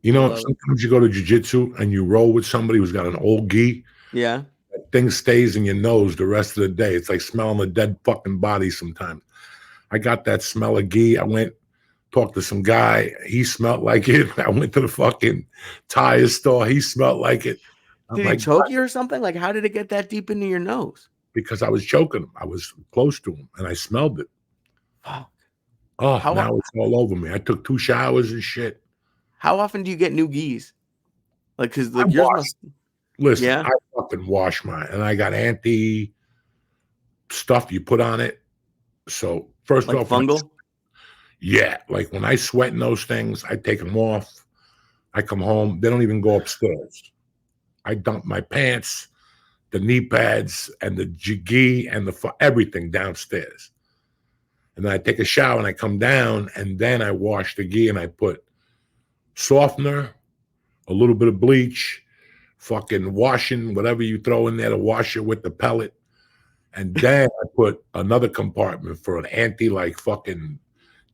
You I know, love it. sometimes you go to jiu-jitsu and you roll with somebody who's got an old gi. Yeah. That thing stays in your nose the rest of the day. It's like smelling a dead fucking body sometimes. I got that smell of gi. I went, talked to some guy. He smelled like it. I went to the fucking tire store. He smelled like it. I'm Did he like, choke you or something? Like, how did it get that deep into your nose? because I was choking him. I was close to him and I smelled it. Fuck. Oh, How now it's all over me. I took 2 showers and shit. how often do you get new geese? Like, cause I like yours wash. must. Listen, Yeah. I fucking wash mine, and I got anti stuff you put on it. So first Like off, fungal. yeah, like when I sweat in those things, I take them off. I come home. They don't even go upstairs. I dump my pants, the knee pads, and the gi and everything downstairs. And then I take a shower and I come down, and then I wash the gi and I put softener, a little bit of bleach, fucking washing whatever you throw in there to wash it with the pellet. And then I put another compartment for an anti like fucking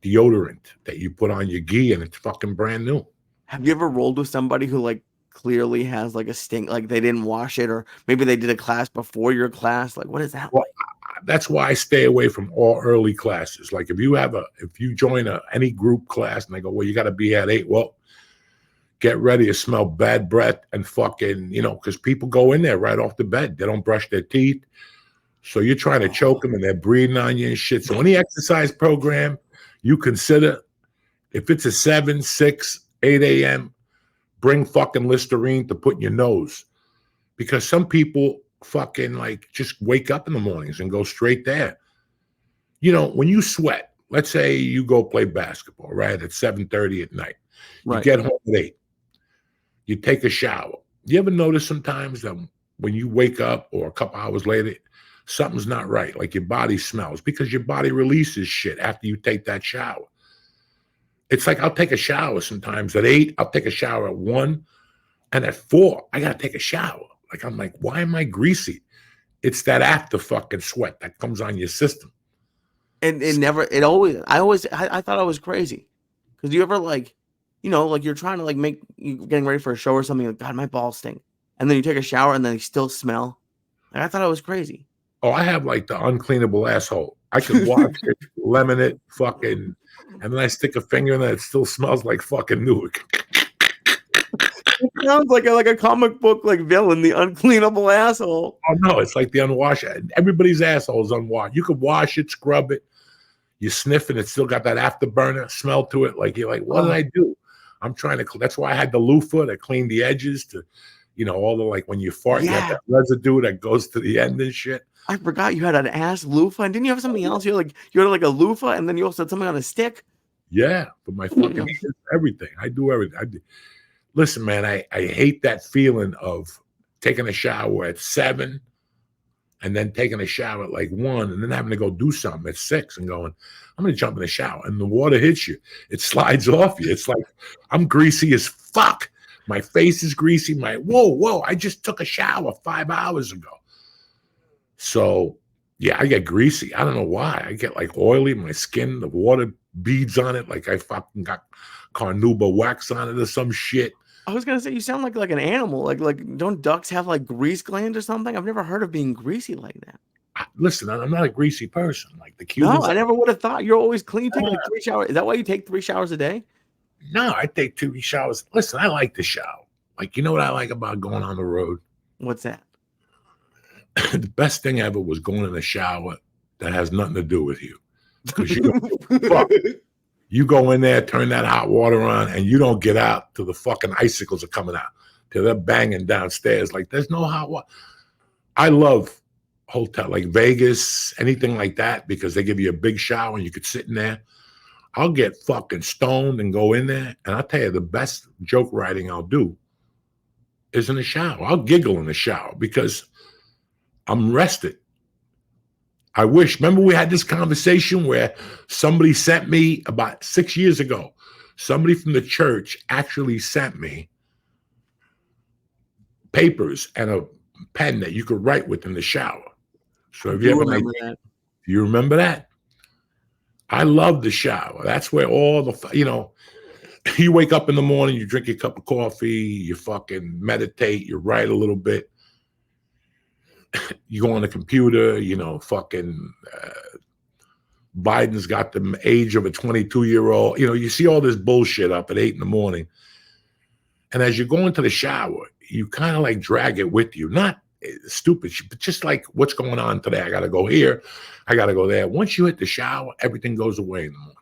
deodorant that you put on your gi and it's fucking brand new. Have you ever rolled with somebody who like clearly has like a stink, like they didn't wash it, or maybe they did a class before your class? Like, what is that Well, like? that's why I stay away from all early classes. Like if you join any group class and they go, well, you got to be at 8. Well, get ready to smell bad breath and fucking, because people go in there right off the bed. They don't brush their teeth. So you're trying to choke them and they're breathing on you and shit. So any exercise program you consider, if it's a 7, 6, 8 a.m., bring fucking Listerine to put in your nose. Because some people fucking like just wake up in the mornings and go straight there. When you sweat, let's say you go play basketball, right, at 7:30 at night. You Right. get home at 8. You take a shower. You ever notice sometimes that when you wake up or a couple hours later, something's not right, like your body smells because your body releases shit after you take that shower. It's like I'll take a shower sometimes at 8, I'll take a shower at 1, and at 4, I got to take a shower. Like, I'm like, why am I greasy? It's that after fucking sweat that comes on your system. And I thought I was crazy. Cause you ever like, like you're trying to like you getting ready for a show or something, like, God, my balls stink. And then you take a shower and then they still smell. Like, I thought I was crazy. Oh, I have like the uncleanable asshole. I could wash it, lemon it, fucking, and then I stick a finger in it, it still smells like fucking Newark. It sounds like a comic book like villain, the uncleanable asshole. Oh no, it's like the unwashed. Everybody's asshole is unwashed. You could wash it, scrub it, you sniff it, it's still got that afterburner smell to it. Like you're like, what did I do? I'm trying to. That's why I had the loofah to clean the edges to, all the like when you fart, you have that residue that goes to the end and shit. I forgot you had an ass loofah, and didn't you have something else? You had like a loofah, and then you also had something on a stick. Yeah, for my fucking everything. I do everything. Listen, man, I hate that feeling of taking a shower at 7 and then taking a shower at like 1 and then having to go do something at 6 and going, I'm going to jump in the shower. And the water hits you. It slides off you. It's like, I'm greasy as fuck. My face is greasy. Whoa, I just took a shower 5 hours ago. So, yeah, I get greasy. I don't know why. I get like oily. My skin, the water beads on it. Like I fucking got carnauba wax on it or some shit. I was gonna say you sound like an animal. Like don't ducks have like grease glands or something? I've never heard of being greasy like that. Listen, I'm not a greasy person. Like the No, Cubans. I never would have thought. You're always clean. You take like 3 showers. Is that why you take 3 showers a day? No, I take 2 showers. Listen, I like to shower. Like, you know what I like about going on the road? What's that? The best thing ever was going in the shower that has nothing to do with you. Because you go in there, turn that hot water on, and you don't get out till the fucking icicles are coming out. Till they're banging downstairs. Like, there's no hot water. I love hotel, like Vegas, anything like that, because they give you a big shower and you could sit in there. I'll get fucking stoned and go in there. And I'll tell you, the best joke writing I'll do is in the shower. I'll giggle in the shower because I'm rested. I wish. Remember we had this conversation where somebody sent me about 6 years ago. Somebody from the church actually sent me papers and a pen that you could write with in the shower. So if you ever remember that. You remember that? I love the shower. That's where all the, You wake up in the morning, you drink a cup of coffee, you fucking meditate, you write a little bit. You go on the computer, fucking Biden's got the age of a 22-year-old. You see all this bullshit up at 8 in the morning. And as you go into the shower, you kind of like drag it with you. Not stupid, but just like what's going on today. I got to go here. I got to go there. Once you hit the shower, everything goes away in the morning.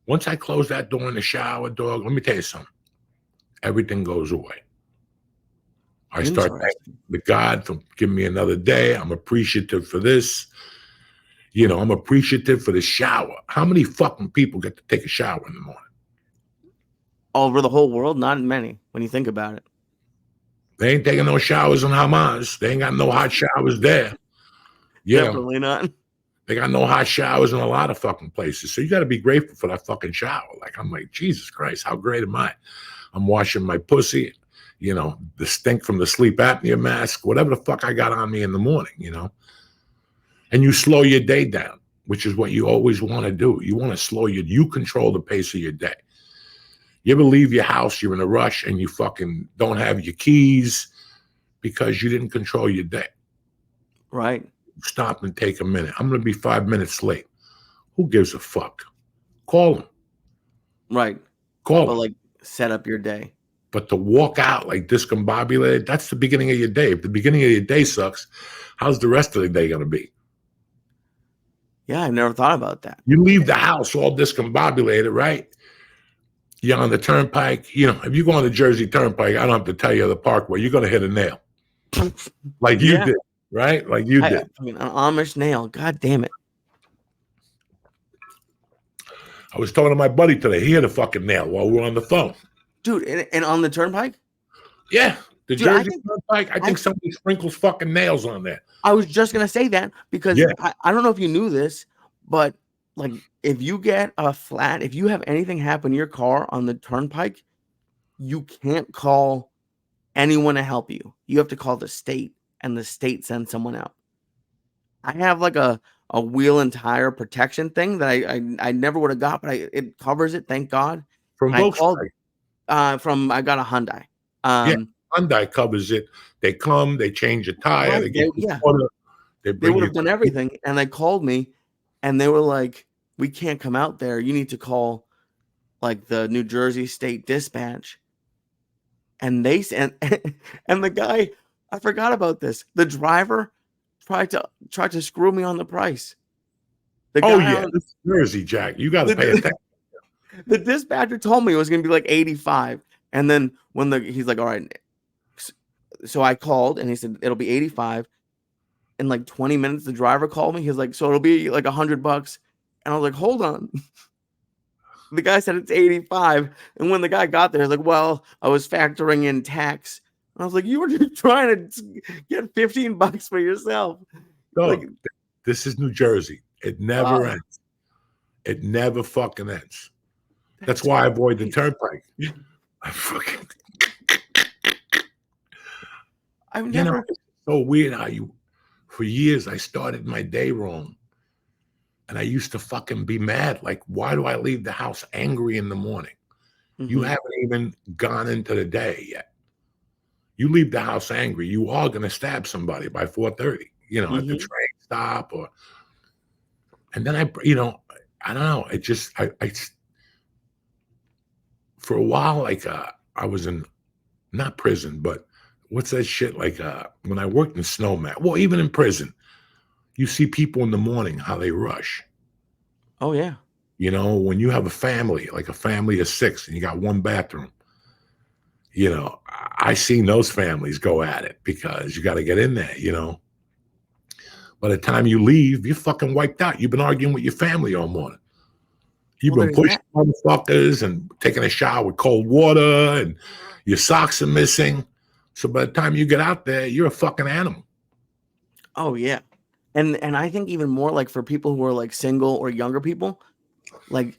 Once I close that door in the shower, dog, let me tell you something. Everything goes away. I start thanking the God for giving me another day. I'm appreciative for this. I'm appreciative for the shower. How many fucking people get to take a shower in the morning? All over the whole world? Not many, when you think about it. They ain't taking no showers in Hamas. They ain't got no hot showers there. Definitely not. They got no hot showers in a lot of fucking places. So you got to be grateful for that fucking shower. Like, I'm like, Jesus Christ, how great am I? I'm washing my pussy, the stink from the sleep apnea mask, whatever the fuck I got on me in the morning, And you slow your day down, which is what you always want to do. You want to you control the pace of your day. You ever leave your house, you're in a rush, and you fucking don't have your keys because you didn't control your day. Right. Stop and take a minute. I'm going to be 5 minutes late. Who gives a fuck? Call them. Right. Call them. Like, set up your day. But to walk out like discombobulated, that's the beginning of your day. If the beginning of your day sucks, how's the rest of the day going to be? Yeah, I've never thought about that. You leave the house all discombobulated, right? You're on the turnpike. If you go on the Jersey Turnpike, I don't have to tell you the parkway, you're going to hit a nail. Like you did, right? Like you did. I mean, an Amish nail. God damn it. I was talking to my buddy today. He hit a fucking nail while we were on the phone. Dude, and on the turnpike? Yeah. The Jersey Turnpike, I think somebody sprinkles fucking nails on there. I was just going to say that because I don't know if you knew this, but like if you get a flat, if you have anything happen to your car on the turnpike, you can't call anyone to help you. You have to call the state, and the state sends someone out. I have like a wheel and tire protection thing that I never would have got, but it covers it, thank God. From Volkswagen? I got a Hyundai. Hyundai covers it. They come, they change a tire, right, they get water. They would have done everything, and they called me, and they were like, "We can't come out there. You need to call like the New Jersey State Dispatch." And they sent, and the guy, I forgot about this. The driver tried to screw me on the price. This Jersey Jack, you got to pay attention. The dispatcher told me it was going to be like 85, and then he's like, "All right." So I called, and he said it'll be 85. In like 20 minutes, the driver called me. He's like, "So it'll be like $100." And I was like, "Hold on." The guy said it's 85. And when the guy got there, he's like, "Well, I was factoring in tax." And I was like, "You were just trying to get $15 for yourself." No, this is New Jersey. It never ends. It never fucking ends. That's why I avoid the turnpike. I fucking I've never. It's so weird how for years I started my day wrong, and I used to fucking be mad. Like, why do I leave the house angry in the morning? Mm-hmm. You haven't even gone into the day yet. You leave the house angry, you are gonna stab somebody by 4:30. At the train stop and then I don't know. It just I for a while, like I was in not prison, but what's that shit? Like when I worked in Snowman, well, even in prison, you see people in the morning how they rush. Oh yeah. When you have a family, like a family of 6, and you got one bathroom, I seen those families go at it because you got to get in there. By the time you leave, you're fucking wiped out. You've been arguing with your family all morning. You've been pushing motherfuckers and taking a shower with cold water, and your socks are missing. So by the time you get out there, you're a fucking animal. Oh yeah. And I think even more like for people who are like single or younger people, like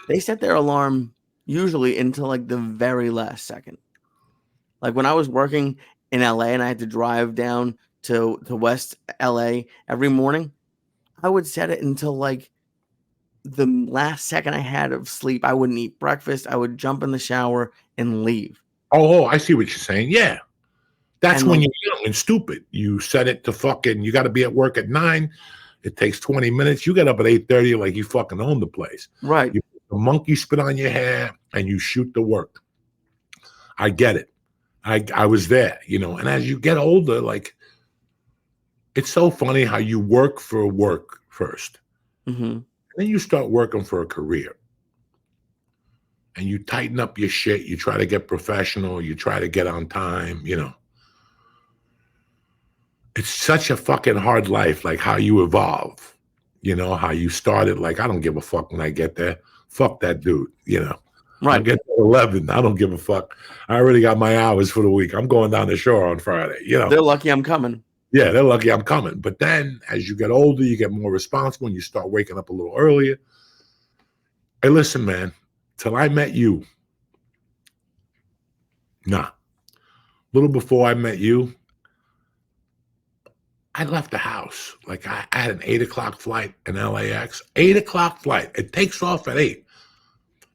they set their alarm usually until like the very last second. Like when I was working in LA and I had to drive down to West LA every morning, I would set it until like the last second I had of sleep, I wouldn't eat breakfast. I would jump in the shower and leave. Oh, I see what you're saying. Yeah. That's And, when like, you're young and stupid. You set it to fucking, you got to be at work at 9. It takes 20 minutes. You get up at 8:30 like you fucking own the place. right. You put the monkey spit on your hair and you shoot the work. I get it. I was there, you know. And as you get older, like, it's so funny how you work for work first. Mm-hmm. Then you start working for a career. And you tighten up your shit. You try to get professional. You try to get on time, you know. It's such a fucking hard life, like how you evolve, you know, how you started. Like, I don't give a fuck when I get there. Fuck that dude, you know. Right. I get to 11. I don't give a fuck. I already got my hours for the week. I'm going down the shore on Friday, you know. They're lucky I'm coming. Yeah, they're lucky I'm coming. But then as you get older, you get more responsible and you start waking up a little earlier. Hey, listen, man, till I met you, nah. A little before I met you, I left the house. Like, I had an 8 o'clock flight in LAX. 8 o'clock flight. It takes off at 8.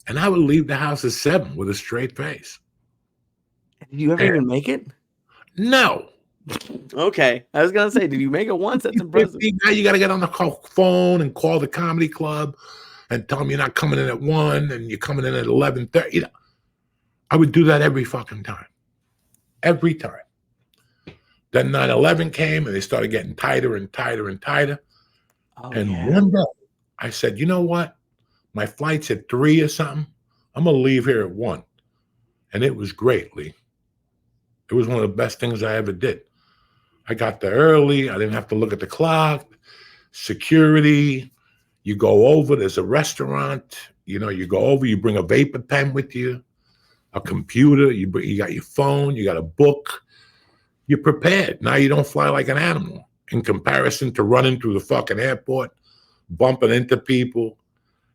And I would leave the house at 7 with a straight face. Did you ever And even make it? no. Okay. I was going to say, did you make it once? That's impressive. Now you got to get on the phone and call the comedy club and tell them you're not coming in at 1 and you're coming in at 11:30. You know, I would do that every fucking time. Every time. Then 9/11 came and they started getting tighter and tighter and tighter. Oh, And yeah. one day I said, you know what? My flight's at 3 or something. I'm going to leave here at 1. And it was great, Lee. It was one of the best things I ever did. I got there early. I didn't have to look at the clock. Security. You go over. There's a restaurant. You know, you go over. You bring a vapor pen with you, a computer. You got your phone. You got a book. You're prepared. Now you don't fly like an animal in comparison to running through the fucking airport, bumping into people,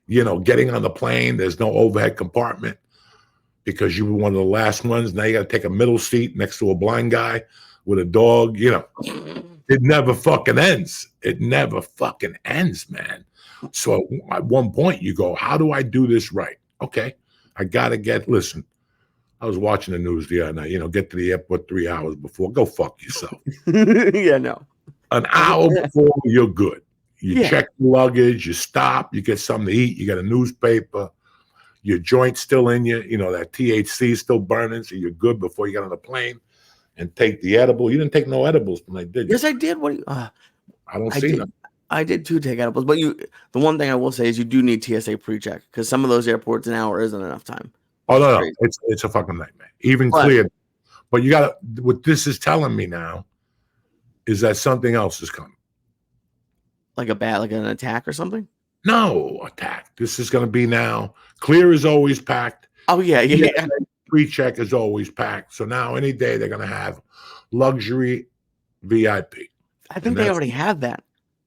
you know, getting on the plane. There's no overhead compartment because you were one of the last ones. Now you got to take a middle seat next to a blind guy with a dog. You know, it never fucking ends. It never fucking ends, man. So at one point you go, how do I do this right? Okay, I got to listen. I was watching the news the other night, you know, get to the airport 3 hours before. Go fuck yourself. Yeah, no. An hour before, you're good. You Yeah. check the luggage, you stop, you get something to eat, you get a newspaper, your joint's still in you, you know, that THC is still burning, so you're good before you get on the plane and take the edible. You didn't take no edibles tonight, did you? Yes, I did. What? I don't see them. I did too take edibles, but the one thing I will say is you do need TSA pre-check because some of those airports an hour isn't enough time. Oh, no, Crazy. it's a fucking nightmare. Even clear. But you got to, what this is telling me now is that something else is coming. Like an attack or something? No attack. This is going to be now. Clear is always packed. Oh, yeah. Pre-check is always packed. So now any day they're going to have luxury VIP. I think they already have that.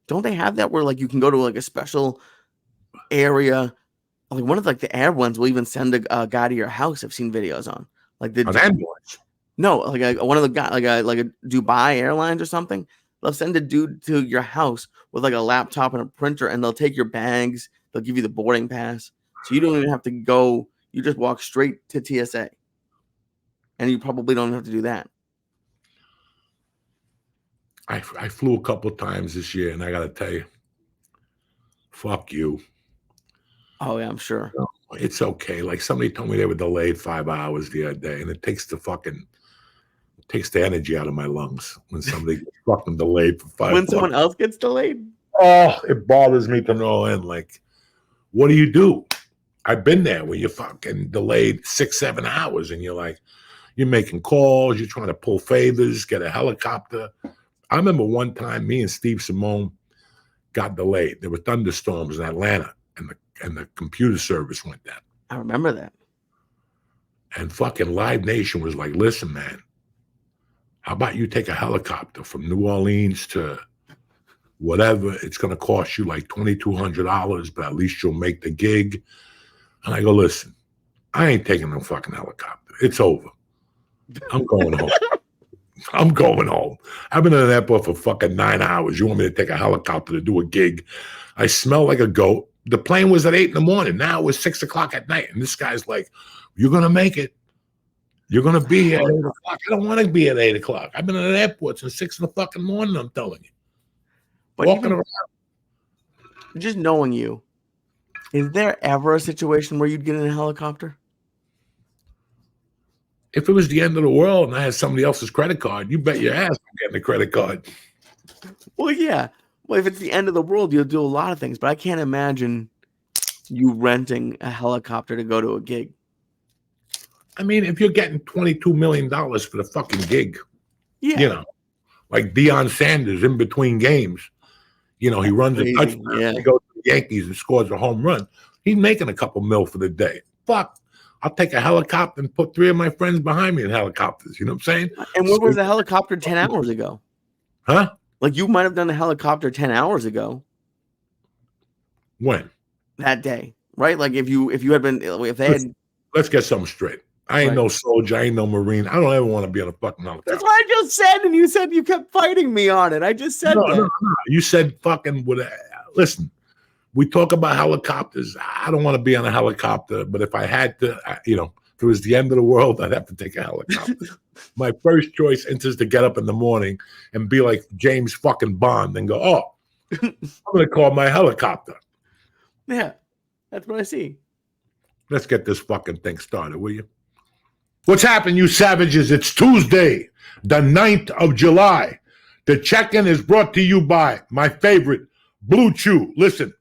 Don't they have that where like you can go to like a special area? Like one of like the air ones will even send a guy to your house. I've seen videos on like An ambulance. No, like one of the guys, like a Dubai Airlines or something. They'll send a dude to your house with like a laptop and a printer, and they'll take your bags. They'll give you the boarding pass, so you don't even have to go. You just walk straight to TSA, and you probably don't have to do that. I flew a couple of times this year, and I got to tell you, fuck you. Oh yeah, I'm sure. No, it's okay. Like somebody told me they were delayed 5 hours the other day, and it takes the energy out of my lungs when somebody gets fucking delayed for 5 hours. When someone else gets delayed? Oh, it bothers me to no end. Like, what do you do? I've been there where you're fucking delayed 6-7 hours, and you're making calls, you're trying to pull favors, get a helicopter. I remember one time me and Steve Simone got delayed. There were thunderstorms in Atlanta, and the computer service went down. I remember that. And fucking Live Nation was like, listen, man, how about you take a helicopter from New Orleans to whatever? It's going to cost you like $2,200, but at least you'll make the gig. And I go, listen, I ain't taking no fucking helicopter. It's over. I'm going home. I'm going home. I've been in an airport for fucking 9 hours. You want me to take a helicopter to do a gig? I smell like a goat. The plane was at 8 in the morning. Now it was 6 o'clock at night. And this guy's like, you're going to make it. You're going to be here at 8 o'clock. I don't want to be at 8 o'clock. I've been at an airport since 6 in the fucking morning, I'm telling you. But Walking around. Just knowing you, is there ever a situation where you'd get in a helicopter? If it was the end of the world and I had somebody else's credit card, you bet your ass I'm getting a credit card. Well, yeah. Well, if it's the end of the world, you'll do a lot of things. But I can't imagine you renting a helicopter to go to a gig. I mean, if you're getting $22 million for the fucking gig, you know, like Deion Sanders in between games, you know, he runs a touchdown, he goes to the Yankees and scores a home run. He's making a couple mil for the day. Fuck. I'll take a helicopter and put 3 of my friends behind me in helicopters. You know what I'm saying? And where was the helicopter 10 hours ago? Huh? Like you might have done a helicopter 10 hours ago. When? That day, right? Like if you had been, if they had. Let's get something straight. I ain't no soldier. I ain't no Marine. I don't ever want to be on a fucking helicopter. That's what I just said, and you said you kept fighting me on it. I just said that. No. You said fucking with. Listen, we talk about helicopters. I don't want to be on a helicopter, but if I had to, you know, if it was the end of the world, I'd have to take a helicopter. My first choice is to get up in the morning and be like James fucking Bond and go, oh, I'm going to call my helicopter. Yeah, that's what I see. Let's get this fucking thing started, will you? What's happened, you savages? It's Tuesday, the 9th of July. The check-in is brought to you by my favorite, BlueChew. Listen,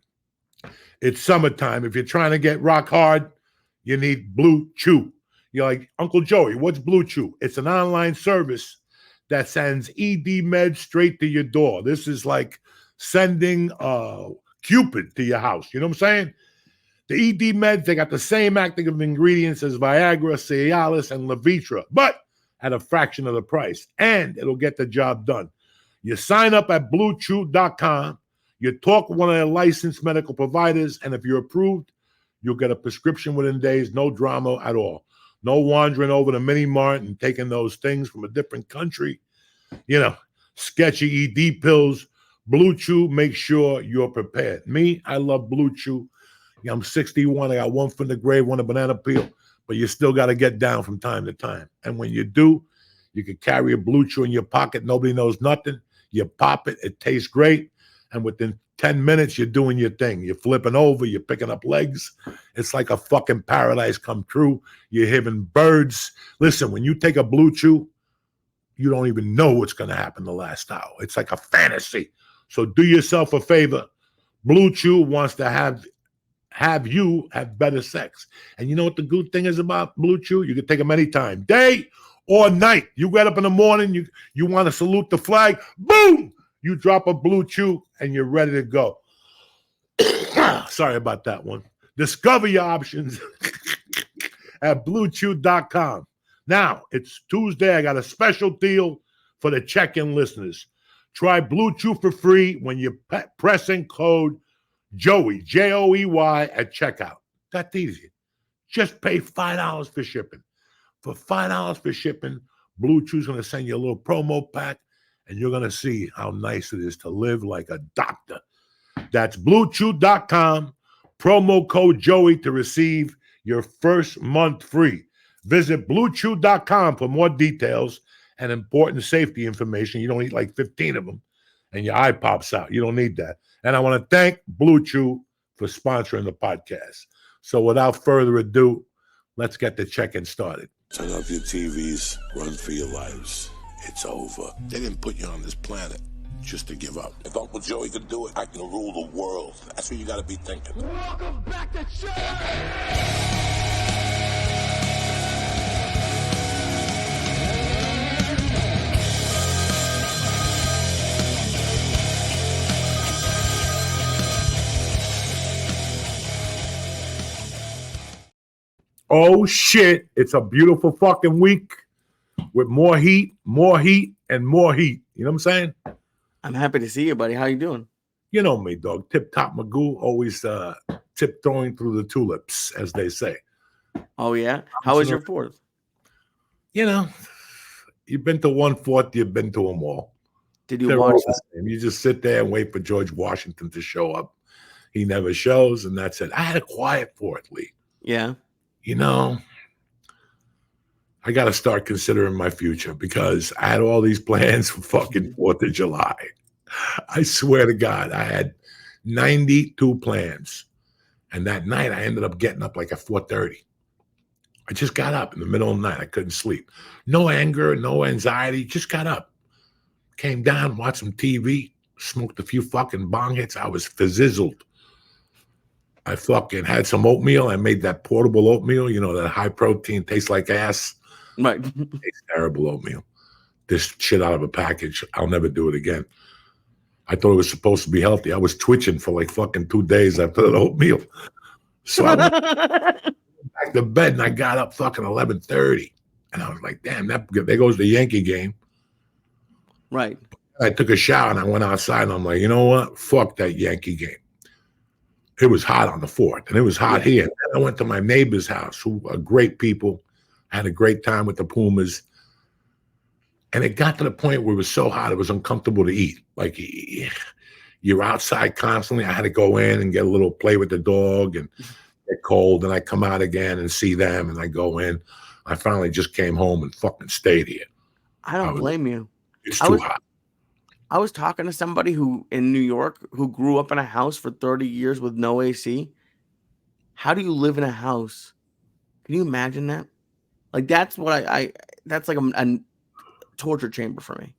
it's summertime. If you're trying to get rock hard, you need BlueChew. You're like, Uncle Joey, what's BlueChew? It's an online service that sends ED meds straight to your door. This is like sending Cupid to your house. You know what I'm saying? The ED meds, they got the same active ingredients as Viagra, Cialis, and Levitra, but at a fraction of the price, and it'll get the job done. You sign up at BlueChew.com, you talk with one of their licensed medical providers, and if you're approved, you'll get a prescription within days, no drama at all. No wandering over to Mini Mart and taking those things from a different country. You know, sketchy ED pills. BlueChew makes sure you're prepared. Me, I love BlueChew. I'm 61. I got one from the grave, one a banana peel, but you still got to get down from time to time. And when you do, you can carry a BlueChew in your pocket. Nobody knows nothing. You pop it. It tastes great. And within 10 minutes, you're doing your thing. You're flipping over. You're picking up legs. It's like a fucking paradise come true. You're hearing birds. Listen, when you take a BlueChew, you don't even know what's going to happen the last hour. It's like a fantasy. So do yourself a favor. BlueChew wants to have you have better sex. And you know what the good thing is about BlueChew? You can take them anytime, day or night. You get up in the morning, you want to salute the flag, boom! You drop a BlueChew and you're ready to go. Sorry about that one. Discover your options at BlueChew.com. Now, it's Tuesday. I got a special deal for the check-in listeners. Try BlueChew for free when you're pressing code Joey, Joey, at checkout. That's easy. Just pay $5 for shipping. For $5 for shipping, BlueChew's going to send you a little promo pack, and you're going to see how nice it is to live like a doctor. That's BlueChew.com, promo code Joey to receive your first month free. Visit BlueChew.com for more details and important safety information. You don't eat like 15 of them, and your eye pops out. You don't need that. And I want to thank BlueChew for sponsoring the podcast. So without further ado, let's get the check-in started. Turn off your TVs, run for your lives. It's over. They didn't put you on this planet just to give up. If Uncle Joey could do it, I can rule the world. That's what you got to be thinking. Welcome back to church! Oh, shit. It's a beautiful fucking week with more heat, and more heat. You know what I'm saying? I'm happy to see you, buddy. How you doing? You know me, dog. Tip-top Magoo, always tiptoeing through the tulips, as they say. Oh, yeah? How was your 4th? You know, you've been to 1/4, you've been to them all. Did you watch that? You just sit there and wait for George Washington to show up. He never shows, and that's it. I had a quiet Fourth, Lee. Yeah. You know, I got to start considering my future because I had all these plans for fucking 4th of July. I swear to God, I had 92 plans. And that night, I ended up getting up like at 4:30. I just got up in the middle of the night. I couldn't sleep. No anger, no anxiety. Just got up. Came down, watched some TV, smoked a few fucking bong hits. I was fizzizzled. I fucking had some oatmeal. I made that portable oatmeal, you know, that high protein, tastes like ass. Right. Tastes terrible oatmeal. This shit out of a package. I'll never do it again. I thought it was supposed to be healthy. I was twitching for like fucking 2 days after that oatmeal. So I went back to bed and I got up fucking 11:30. And I was like, damn, there goes the Yankee game. Right. I took a shower and I went outside and I'm like, you know what? Fuck that Yankee game. It was hot on the 4th and it was hot here. And then I went to my neighbor's house, who are great people. Had a great time with the Pumas. And it got to the point where it was so hot, it was uncomfortable to eat. Like you're outside constantly. I had to go in and get a little play with the dog and get cold. And I come out again and see them and I go in. I finally just came home and fucking stayed here. I don't blame you. It's too hot. I was talking to somebody who in New York who grew up in a house for 30 years with no AC. How do you live in a house? Can you imagine that? Like that's what that's like a torture chamber for me.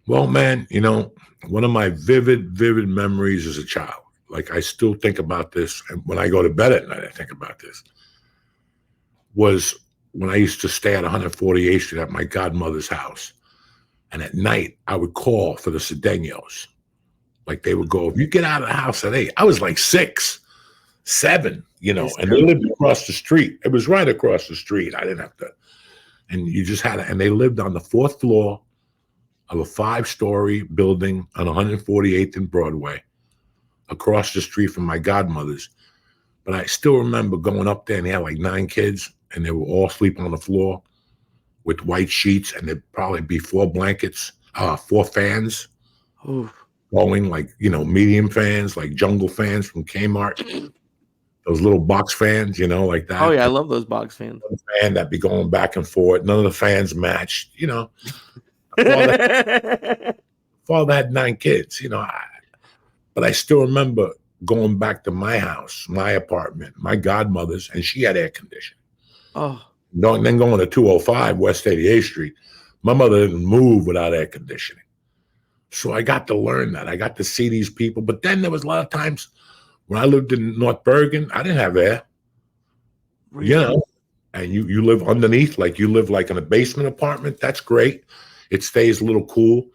Well, man, you know, one of my vivid memories as a child, like I still think about this, and when I go to bed at night, I think about this, was when I used to stay at 148th Street at my godmother's house. And at night, I would call for the Cedeños. Like they would go, if you get out of the house at 8, I was like 6, 7, you know, and they lived across the street. It was right across the street. I didn't have to. And you just had it. And they lived on the 4th floor of a 5-story building on 148th and Broadway, across the street from my godmother's. But I still remember going up there and they had like 9 kids and they were all sleeping on the floor with white sheets, and there'd probably be 4 blankets, 4 fans going, like, you know, medium fans, like jungle fans from Kmart. Those little box fans, you know, like that. Oh, yeah, I love those box fans. Fan that'd be going back and forth. None of the fans matched, you know. Father had 9 kids, you know. But I still remember going back to my house, my apartment, my godmother's, and she had air conditioning. Oh. Then going to 205 West 88th Street, my mother didn't move without air conditioning. So I got to learn that. I got to see these people. But then there was a lot of times when I lived in North Bergen, I didn't have air. Really? You know, and you live underneath, like you live like in a basement apartment. That's great. It stays a little cool.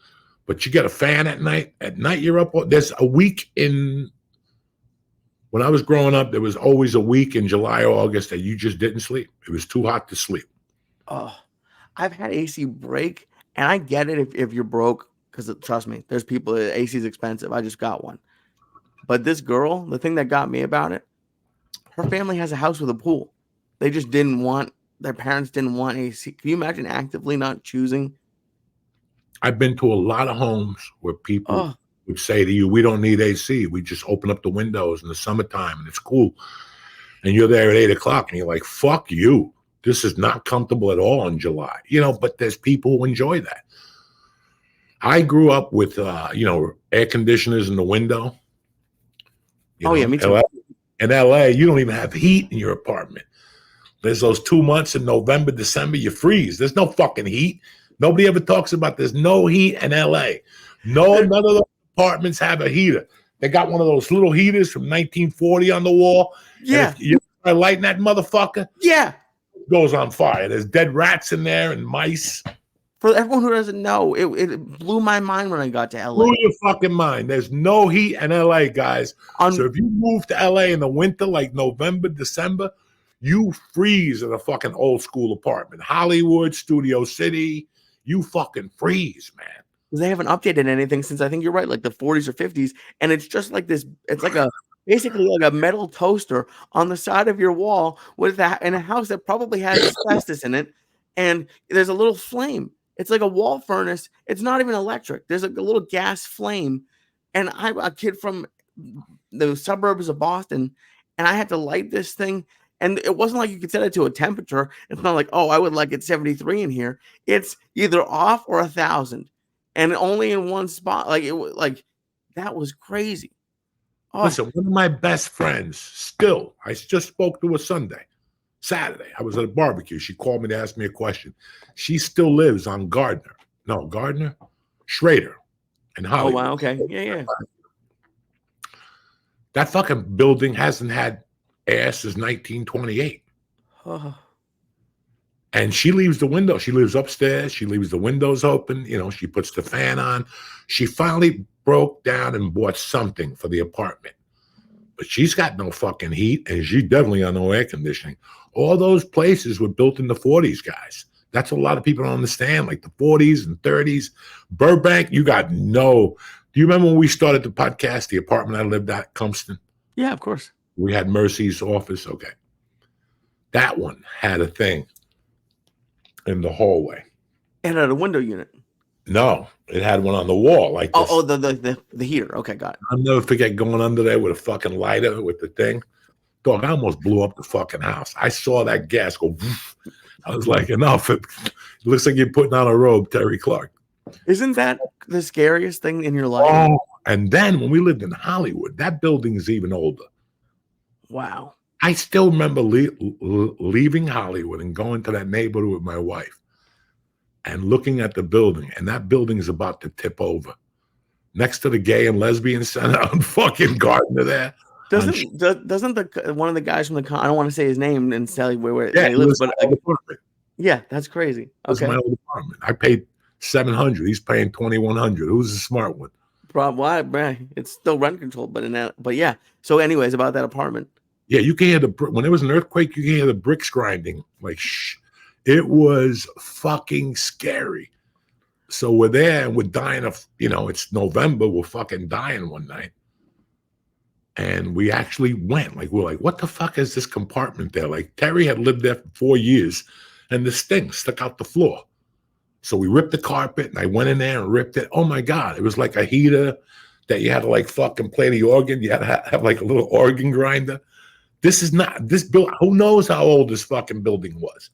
But you get a fan at night. At night, you're up. There's a week in... When I was growing up, there was always a week in July or August that you just didn't sleep. It was too hot to sleep. Oh, I've had AC break, and I get it if you're broke, because trust me, there's people that AC is expensive. I just got one. But this girl, the thing that got me about it, her family has a house with a pool. They just didn't want, their parents didn't want AC. Can you imagine actively not choosing? I've been to a lot of homes where people would say to you, we don't need AC. We just open up the windows in the summertime and it's cool. And you're there at 8 o'clock and you're like, fuck you. This is not comfortable at all in July. You know, but there's people who enjoy that. I grew up with, you know, air conditioners in the window. Yeah, me too. In LA, you don't even have heat in your apartment. There's those 2 months in November, December, you freeze. There's no fucking heat. Nobody ever talks about there's no heat in LA. None of those apartments have a heater. They got one of those little heaters from 1940 on the wall. Yeah. And if you try lighting that motherfucker, yeah, it goes on fire. There's dead rats in there and mice. For everyone who doesn't know, it blew my mind when I got to LA. Blew your fucking mind. There's no heat in LA, guys. So if you move to LA in the winter, like November, December, you freeze in a fucking old school apartment. Hollywood, Studio City, you fucking freeze, man. They haven't updated anything since, I think you're right, like the 40s or 50s. And it's just like this, it's like basically like a metal toaster on the side of your wall with that in a house that probably has asbestos in it. And there's a little flame. It's like a wall furnace. It's not even electric. There's like a little gas flame. And I'm a kid from the suburbs of Boston, and I had to light this thing. And it wasn't like you could set it to a temperature. It's not like, oh, I would like it 73 in here. It's either off or 1,000, and only in one spot. Like it was like that was crazy. Oh, Listen, one of my best friends, still, I just spoke to her Saturday. I was at a barbecue. She called me to ask me a question. She still lives on Schrader in oh Hollywood. wow, okay, yeah. That fucking building hasn't had air since 1928. Oh, And she leaves the window. She lives upstairs. She leaves the windows open. You know, she puts the fan on. She finally broke down and bought something for the apartment. But she's got no fucking heat, and she definitely got no air conditioning. All those places were built in the 40s, guys. That's what a lot of people don't understand, like the 40s and 30s. Burbank, you got no. Do you remember when we started the podcast, the apartment I lived at, Compton? yeah, of course. We had Mercy's office. Okay. That one had a thing in the hallway. And at a window unit. No, it had one on the wall. Like this. Oh, the heater. Okay, got it. I'll never forget going under there with a fucking lighter with the thing. Dog, I almost blew up the fucking house. I saw that gas go. Woof. I was like, enough. It looks like you're putting on a robe, Terry Clark. Isn't that the scariest thing in your life? Oh, and then when we lived in Hollywood, that building is even older. Wow. I still remember leaving Hollywood and going to that neighborhood with my wife and looking at the building, and that building is about to tip over. Next to the Gay and Lesbian Center on fucking Gardner there. Doesn't the one of the guys from the I don't want to say his name and tell you where Yeah, he lives, but yeah, that's crazy. That's Okay, my old apartment. I paid $700. He's paying $2,100. Who's the smart one? Why? It's still rent control, but yeah. So, anyways, about that apartment. Yeah, you can hear when there was an earthquake, you can hear the bricks grinding. Like, shh. It was fucking scary. So we're there and we're dying of, it's November. We're fucking dying one night. And we actually went. Like, we're like, what the fuck is this compartment there? Like, Terry had lived there for 4 years, and this thing stuck out the floor. So we ripped the carpet, and I went in there and ripped it. Oh, my God. It was like a heater that you had to, like, fucking play the organ. You had to have like, a little organ grinder. This building, who knows how old this fucking building was?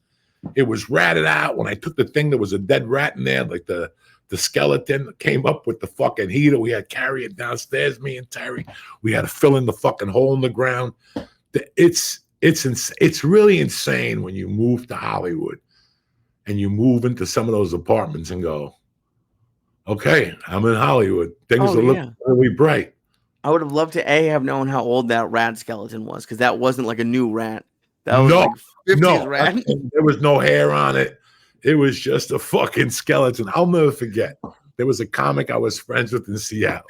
It was ratted out. When I took the thing, there was a dead rat in there, like the skeleton that came up with the fucking heater. We had to carry it downstairs, me and Terry. We had to fill in the fucking hole in the ground. It's really insane when you move to Hollywood and you move into some of those apartments and go, okay, I'm in Hollywood. Things are looking really bright. I would have loved to have known how old that rat skeleton was, because that wasn't like a new rat. That was like 50s rat. There was no hair on it. It was just a fucking skeleton. I'll never forget. There was a comic I was friends with in Seattle.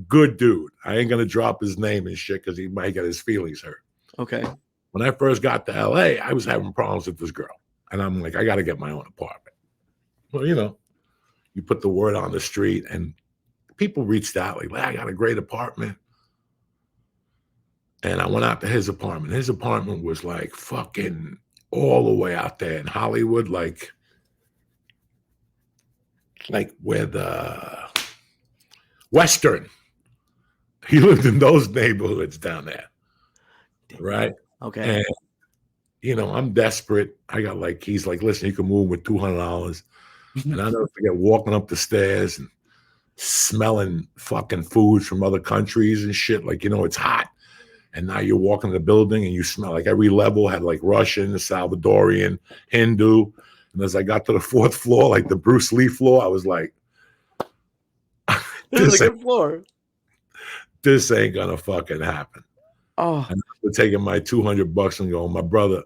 Good dude. I ain't gonna drop his name and shit because he might get his feelings hurt. Okay. When I first got to LA, I was having problems with this girl. And I'm like, I gotta get my own apartment. Well, you put the word on the street and people reached out like, I got a great apartment. And I went out to his apartment. His apartment was like fucking all the way out there in Hollywood, like where the Western. He lived in those neighborhoods down there. Right? Okay. And, I'm desperate. I got he's like, listen, you can move with $200. And I'll never forget walking up the stairs and smelling fucking foods from other countries and shit. Like, it's hot. And now you're walking in the building and you smell like every level had like Russian, Salvadorian, Hindu. And as I got to the 4th floor, like the Bruce Lee floor, I was like, this is a good floor. This ain't gonna fucking happen. Oh, and I'm taking my $200 and going, my brother,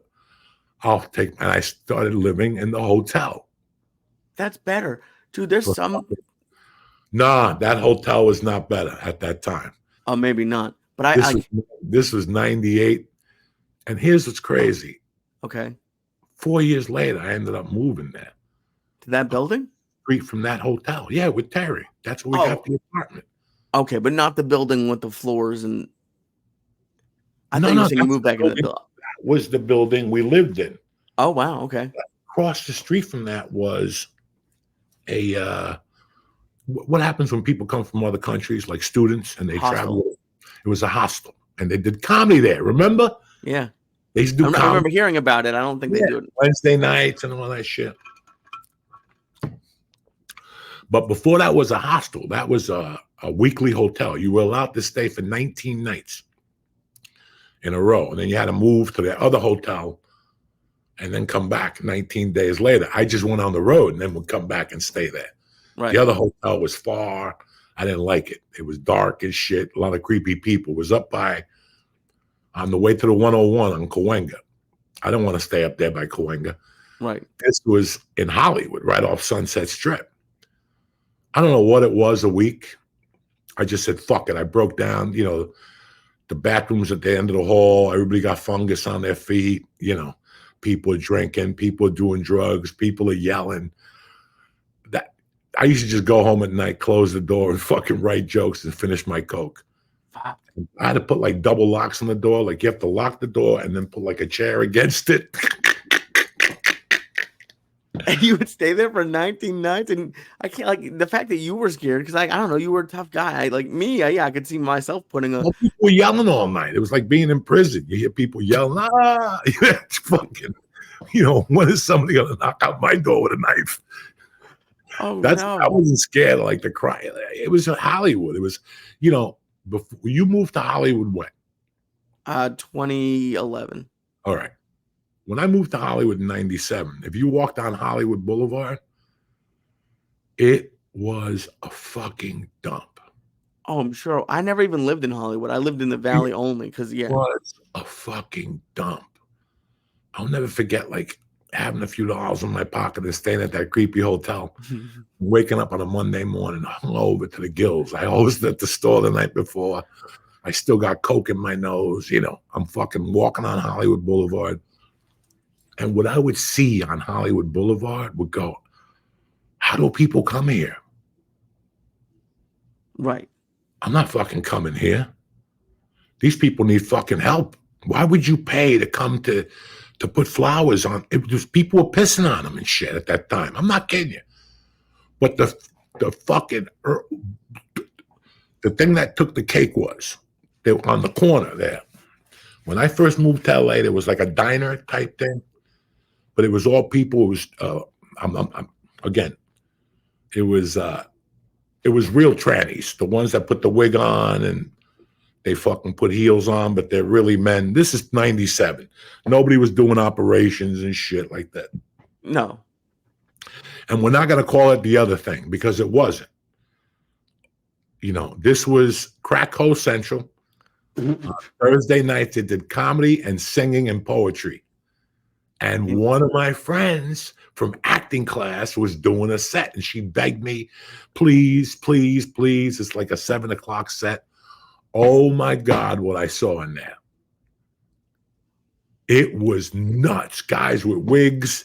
I'll take. And I started living in the hotel. That's better, dude. There's some. Nah, that hotel was not better at that time. Oh, maybe not. But this was 98. And here's what's crazy. Okay. 4 years later, I ended up moving there. To that building? Street from that hotel. Yeah, with Terry. That's where we got the apartment. Okay, but not the building with the floors and. I thought you were saying you moved back into the building. That was the building we lived in. Oh, wow. Okay. Across the street from that was what happens when people come from other countries, like students, and they travel? It was a hostel, and they did comedy there. Remember? Yeah. They used to do I comedy remember hearing about it. I don't think they do it. Wednesday nights and all that shit. But before that was a hostel. That was a weekly hotel. You were allowed to stay for 19 nights in a row. And then you had to move to the other hotel and then come back 19 days later. I just went on the road and then would come back and stay there. Right. The other hotel was far. I didn't like it. It was dark as shit. A lot of creepy people. It was up on the way to the 101 on Cahuenga. I don't want to stay up there by Cahuenga. Right. This was in Hollywood, right off Sunset Strip. I don't know what it was a week. I just said, fuck it. I broke down, the bathrooms at the end of the hall. Everybody got fungus on their feet. People are drinking. People are doing drugs. People are yelling. I used to just go home at night, close the door, and fucking write jokes and finish my Coke. I had to put like double locks on the door. Like you have to lock the door and then put like a chair against it. And you would stay there for 19 nights, and I can't like the fact that you were scared because I don't know, you were a tough guy. Like me, I could see myself putting a. Well, people were yelling all night. It was like being in prison. You hear people yelling, it's fucking. When is somebody gonna knock out my door with a knife? Oh, I wasn't scared of like the cry. It was Hollywood. It was, before you moved to Hollywood when? 2011. All right. When I moved to Hollywood in 97, if you walked on Hollywood Boulevard, it was a fucking dump. Oh, I'm sure. I never even lived in Hollywood. I lived in the Valley only because, It was a fucking dump. I'll never forget, like, having a few dollars in my pocket and staying at that creepy hotel, waking up on a Monday morning, hungover to the gills. I was at the store the night before. I still got Coke in my nose. I'm fucking walking on Hollywood Boulevard. And what I would see on Hollywood Boulevard would go, how do people come here? Right. I'm not fucking coming here. These people need fucking help. Why would you pay to come to put flowers on? It was people were pissing on them and shit at that time. I'm not kidding you. But the fucking the thing that took the cake was they were on the corner there. When I first moved to LA, there was like a diner type thing, but it was all people. It was it was real trannies, the ones that put the wig on and they fucking put heels on, but they're really men. This is 97. Nobody was doing operations and shit like that. No. And we're not going to call it the other thing because it wasn't. This was Crack Ho Central. Thursday nights, they did comedy and singing and poetry. And one of my friends from acting class was doing a set, and she begged me, please, please, please. It's like a 7:00 set. Oh my God, what I saw in there. It was nuts. Guys with wigs,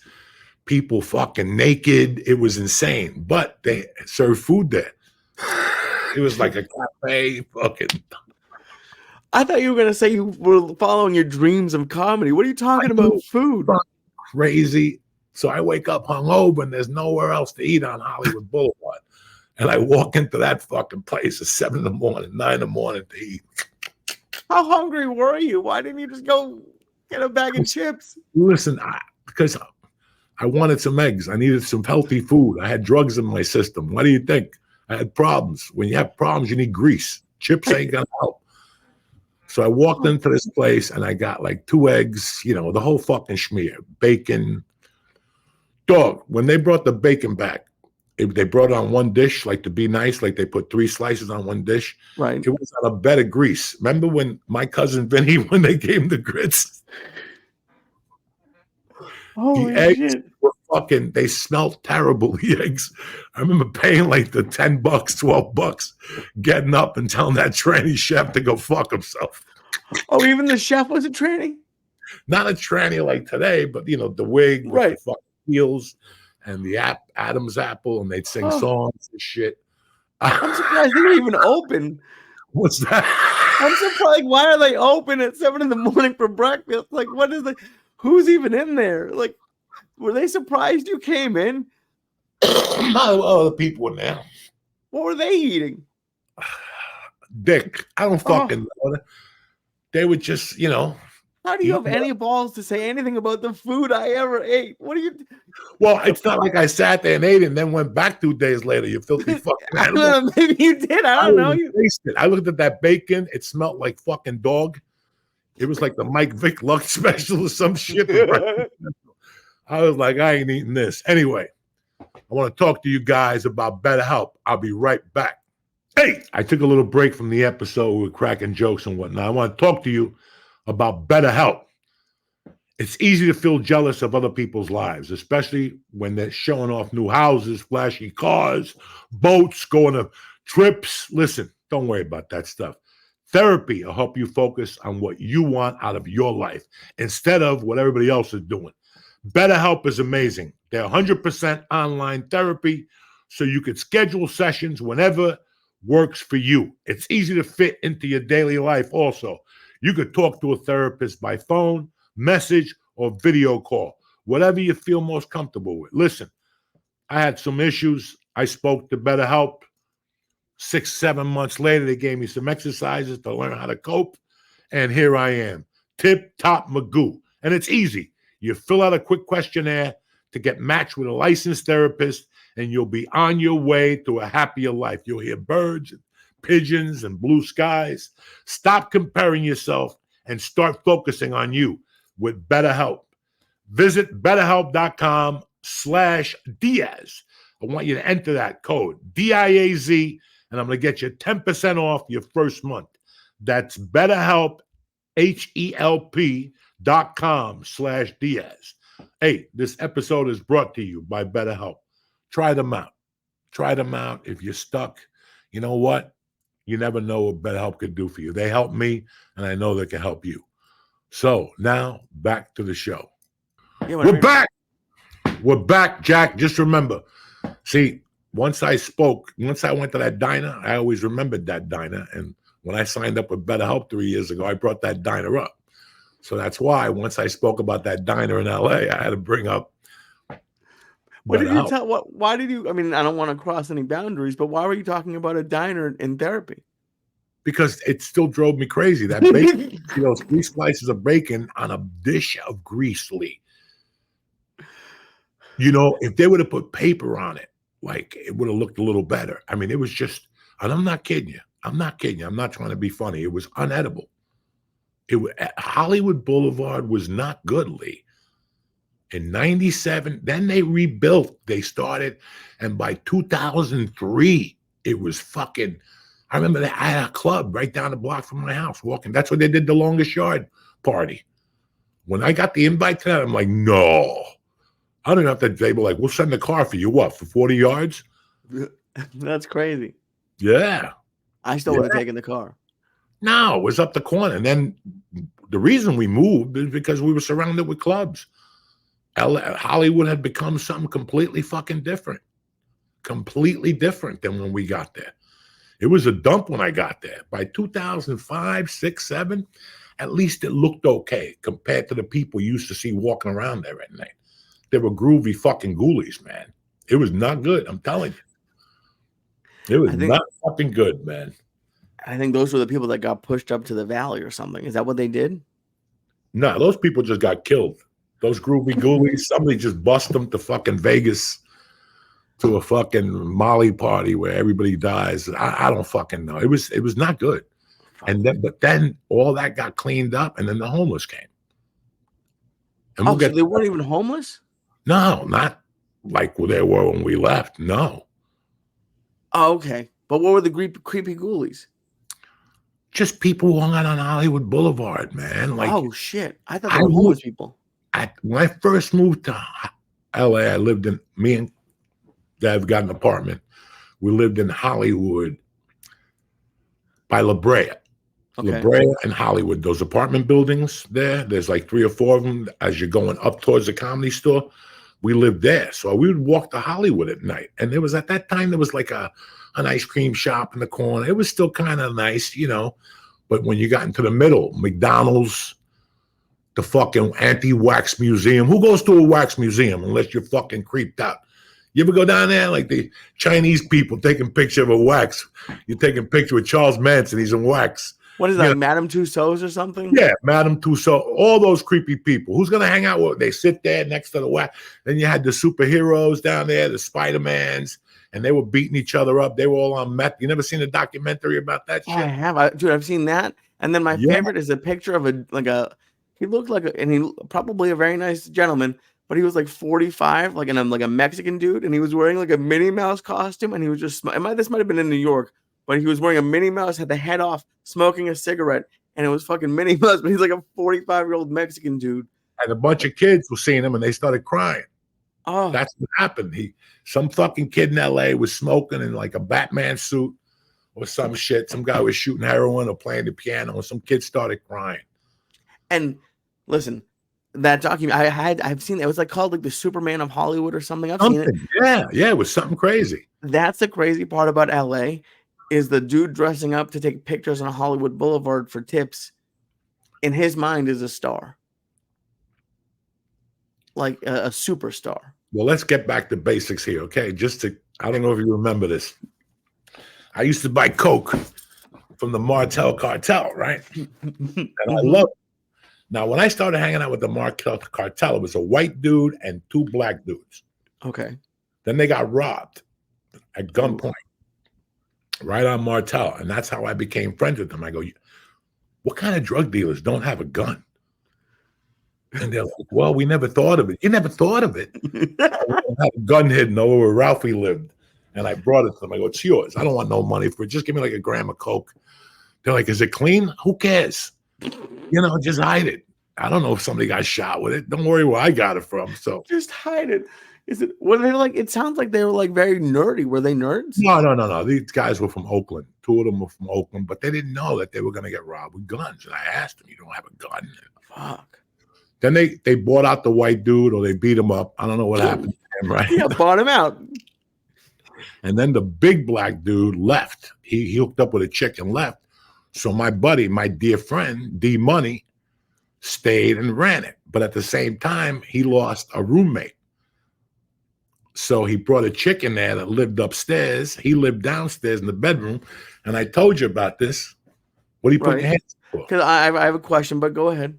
people fucking naked. It was insane. But they served food there. It was like a cafe, fucking. I thought you were going to say you were following your dreams of comedy. What are you talking about food? Crazy. So I wake up hungover and there's nowhere else to eat on Hollywood Boulevard. And I walk into that fucking place at 7 in the morning, 9 in the morning to eat. How hungry were you? Why didn't you just go get a bag of chips? Listen, because I wanted some eggs. I needed some healthy food. I had drugs in my system. What do you think? I had problems. When you have problems, you need grease. Chips ain't going to help. So I walked into this place and I got like 2 eggs, the whole fucking schmear, bacon. Dog, when they brought the bacon back, they brought it on one dish, like to be nice, like they put 3 slices on one dish. Right. It was on a bed of grease. Remember when my cousin Vinny, when they gave the grits? Holy the eggs shit. were fucking, they smelled terrible, the eggs. I remember paying like the $10, $12, getting up and telling that tranny chef to go fuck himself. Oh, even the chef was a tranny? Not a tranny like today, but the wig with Right. the fucking heels and the Adam's apple, and they'd sing songs and shit. I'm surprised they were even open. What's that? I'm surprised. Why are they open at 7 in the morning for breakfast? Like, what is who's even in there? Like, were they surprised you came in? Other people in there. What were they eating? dick. I don't fucking know. They would just, How do you have any balls to say anything about the food I ever ate? What do you? Well, it's not like I sat there and ate it and then went back 2 days later. You filthy fucking I animal. don't know, maybe you did. I don't know. You Tasted. I looked at that bacon. It smelled like fucking dog. It was like the Mike Vick Luck special or some shit. I was like, I ain't eating this. Anyway, I want to talk to you guys about BetterHelp. I'll be right back. Hey, I took a little break from the episode. We were cracking jokes and whatnot. I want to talk to you about BetterHelp. It's easy to feel jealous of other people's lives, especially when they're showing off new houses, flashy cars, boats, going to trips. Listen, don't worry about that stuff. Therapy will help you focus on what you want out of your life instead of what everybody else is doing. BetterHelp is amazing. They're 100% online therapy, so you can schedule sessions whenever works for you. It's easy to fit into your daily life also. You could talk to a therapist by phone, message, or video call, whatever you feel most comfortable with. Listen, I had some issues. I spoke to BetterHelp. 6-7 months later, they gave me some exercises to learn how to cope, and here I am, tip-top Magoo. And it's easy. You fill out a quick questionnaire to get matched with a licensed therapist, and you'll be on your way to a happier life. You'll hear birds, and pigeons, and blue skies. Stop comparing yourself and start focusing on you with BetterHelp. Visit BetterHelp.com/Diaz. I want you to enter that code, DIAZ, and I'm going to get you 10% off your first month. That's BetterHelp, HELP.com/Diaz. Hey, this episode is brought to you by BetterHelp. Try them out. Try them out. If you're stuck, you know what? You never know what BetterHelp could do for you. They help me, and I know they can help you. So now back to the show. Yeah, We're back. We're back, Jack. Just remember, see, once I went to that diner, I always remembered that diner. And when I signed up with BetterHelp 3 years ago, I brought that diner up. So that's why once I spoke about that diner in LA, I had to bring up What did you BetterHelp. tell? Why did you? I mean, I don't want to cross any boundaries, but why were you talking about a diner in therapy? Because it still drove me crazy. That bacon, those 3 slices of bacon on a dish of grease, Lee. If they would have put paper on it, like it would have looked a little better. I mean, it was just, and I'm not kidding you. I'm not trying to be funny. It was unedible. Hollywood Boulevard was not good, Lee. In 97, then they rebuilt. They started, and by 2003, it was fucking. I remember that I had a club right down the block from my house walking. That's what they did the longest yard party. When I got the invite to that, I'm like, no. I don't have to. They were like, we'll send the car for you. What, for 40 yards? That's crazy. Yeah. I still would have taken the car. No, it was up the corner. And then the reason we moved is because we were surrounded with clubs. Hollywood had become something completely fucking different. Completely different than when we got there. It was a dump when I got there. By 2005, 6, 7, at least it looked okay compared to the people you used to see walking around there at night. They were groovy fucking ghoulies, man. It was not good. I'm telling you. It was not fucking good, man. I think those were the people that got pushed up to the valley or something. Is that what they did? No, those people just got killed. Those groovy ghoulies, somebody just bust them to fucking Vegas to a fucking Molly party where everybody dies. I don't fucking know. It was not good. But then all that got cleaned up, and then the homeless came. And so they weren't even homeless? No, not like they were when we left. No. Oh, okay. But what were the creepy ghoulies? Just people who hung out on Hollywood Boulevard, man. Like, oh shit! I thought they were homeless people. When I first moved to LA, I lived in. Me and Dad got an apartment. We lived in Hollywood by La Brea. Okay. La Brea and Hollywood, those apartment buildings there. There's like 3 or 4 of them as you're going up towards the Comedy Store. We lived there. So we would walk to Hollywood at night. And there was at that time, there was like an ice cream shop in the corner. It was still kind of nice, But when you got into the middle, McDonald's, the fucking anti-wax museum. Who goes to a wax museum unless you're fucking creeped out? You ever go down there like the Chinese people taking picture of a wax? You're taking a picture with Charles Manson. He's in wax. What is that, like Madame Tussauds or something? Yeah, Madame Tussauds. All those creepy people. Who's gonna hang out with? They sit there next to the wax. Then you had the superheroes down there, the Spider-Mans, and they were beating each other up. They were all on meth. You never seen a documentary about that shit? I have, dude. I've seen that. And then my favorite is a picture of he looked like and he probably a very nice gentleman, but he was like 45, like a Mexican dude, and he was wearing like a Minnie Mouse costume, and he was just this might have been in New York, but he was wearing a Minnie Mouse, had the head off, smoking a cigarette, and it was fucking Minnie Mouse, but he's like a 45-year-old Mexican dude. And a bunch of kids were seeing him, and they started crying. Oh, That's what happened. Some fucking kid in LA was smoking in like a Batman suit or some shit. Some guy was shooting heroin or playing the piano, and some kid started crying. And listen, that document I've seen it was like called like the Superman of Hollywood or something. I've seen it. Yeah, it was something crazy. That's the crazy part about LA is the dude dressing up to take pictures on Hollywood Boulevard for tips. In his mind, is a star, like a superstar. Well, let's get back to basics here, okay? I don't know if you remember this. I used to buy Coke from the Martel cartel, right? And I loved it. Now, when I started hanging out with the Martel cartel, it was a white dude and two black dudes. Okay. Then they got robbed at gunpoint, right on Martel. And that's how I became friends with them. I go, what kind of drug dealers don't have a gun? And they're like, well, we never thought of it. You never thought of it. I had a gun hidden over where Ralphie lived. And I brought it to them. I go, it's yours. I don't want no money for it. Just give me like a gram of Coke. They're like, is it clean? Who cares? Just hide it. I don't know if somebody got shot with it. Don't worry where I got it from. So just hide it. Were they like, it sounds like they were like very nerdy. Were they nerds? No. These guys were from Oakland. Two of them were from Oakland, but they didn't know that they were going to get robbed with guns. And I asked them, you don't have a gun? Fuck. Then they bought out the white dude or they beat him up. I don't know what happened to him, right? Yeah, bought him out. And then the big black dude left. He hooked up with a chick and left. So my buddy, my dear friend, D Money, stayed and ran it. But at the same time, he lost a roommate. So he brought a chick in there that lived upstairs. He lived downstairs in the bedroom. And I told you about this. What do you put your hands for? Because I have a question, but go ahead.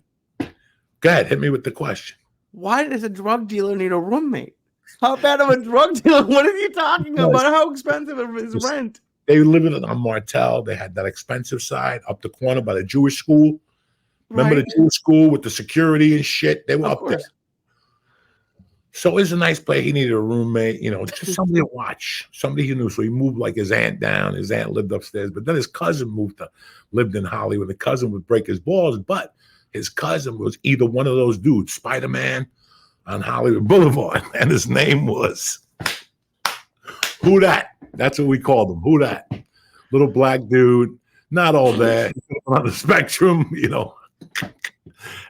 Go ahead. Hit me with the question. Why does a drug dealer need a roommate? How bad of a drug dealer? What are you talking about? How expensive is rent? They lived on Martel. They had that expensive side up the corner by the Jewish school. Remember the Jewish school with the security and shit? They were up there. So it was a nice place. He needed a roommate, just somebody to watch, somebody he knew. So he moved like his aunt down. His aunt lived upstairs, but then his cousin lived in Hollywood. The cousin would break his balls, but his cousin was either one of those dudes, Spider-Man on Hollywood Boulevard, and his name was Who Dat. That's what we called him, Who Dat. Little black dude, not all that. On the spectrum,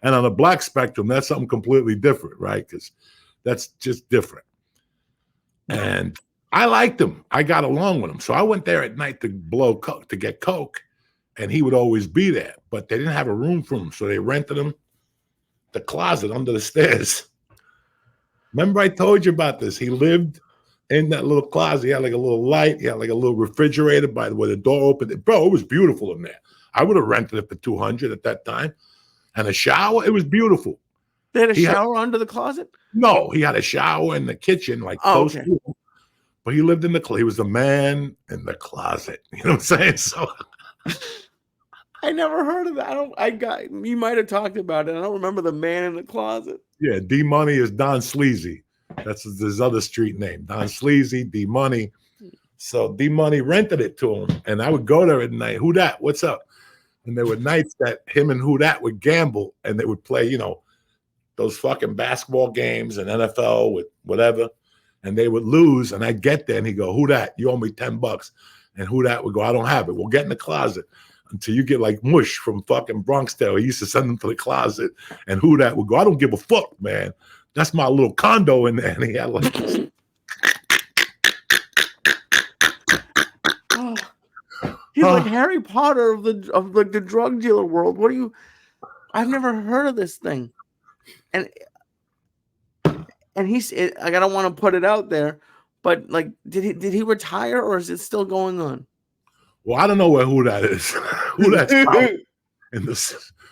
and on the black spectrum, that's something completely different, right? Because that's just different. And I liked him. I got along with him. So I went there at night to blow Coke, to get Coke, and he would always be there. But they didn't have a room for him, so they rented him the closet under the stairs. Remember I told you about this? He lived in that little closet. He had like a little light. He had like a little refrigerator by where the door opened. Bro, it was beautiful in there. I would have rented it for $200 at that time. And a shower, it was beautiful. They had a shower under the closet? No, he had a shower in the kitchen, like close to him. But he lived in he was the man in the closet. You know what I'm saying? So I never heard of that. You might have talked about it. I don't remember the man in the closet. Yeah, D Money is Don Sleazy. That's his other street name. Don Sleazy, D Money. So D Money rented it to him. And I would go there at night. Who Dat? What's up? And there were nights that him and Who Dat would gamble and they would play, those fucking basketball games and NFL with whatever. And they would lose. And I'd get there and he'd go, Who Dat? You owe me $10. And Who Dat would go, I don't have it. We'll get in the closet until you get like mush from fucking Bronx Tale. He used to send them to the closet. And Who Dat would go, I don't give a fuck, man. That's my little condo in there. And he had like this. He's like Harry Potter of the drug dealer world. I've never heard of this thing. And I don't want to put it out there, But like, did he retire or is it still going on? Well, I don't know who that is. Who that's in the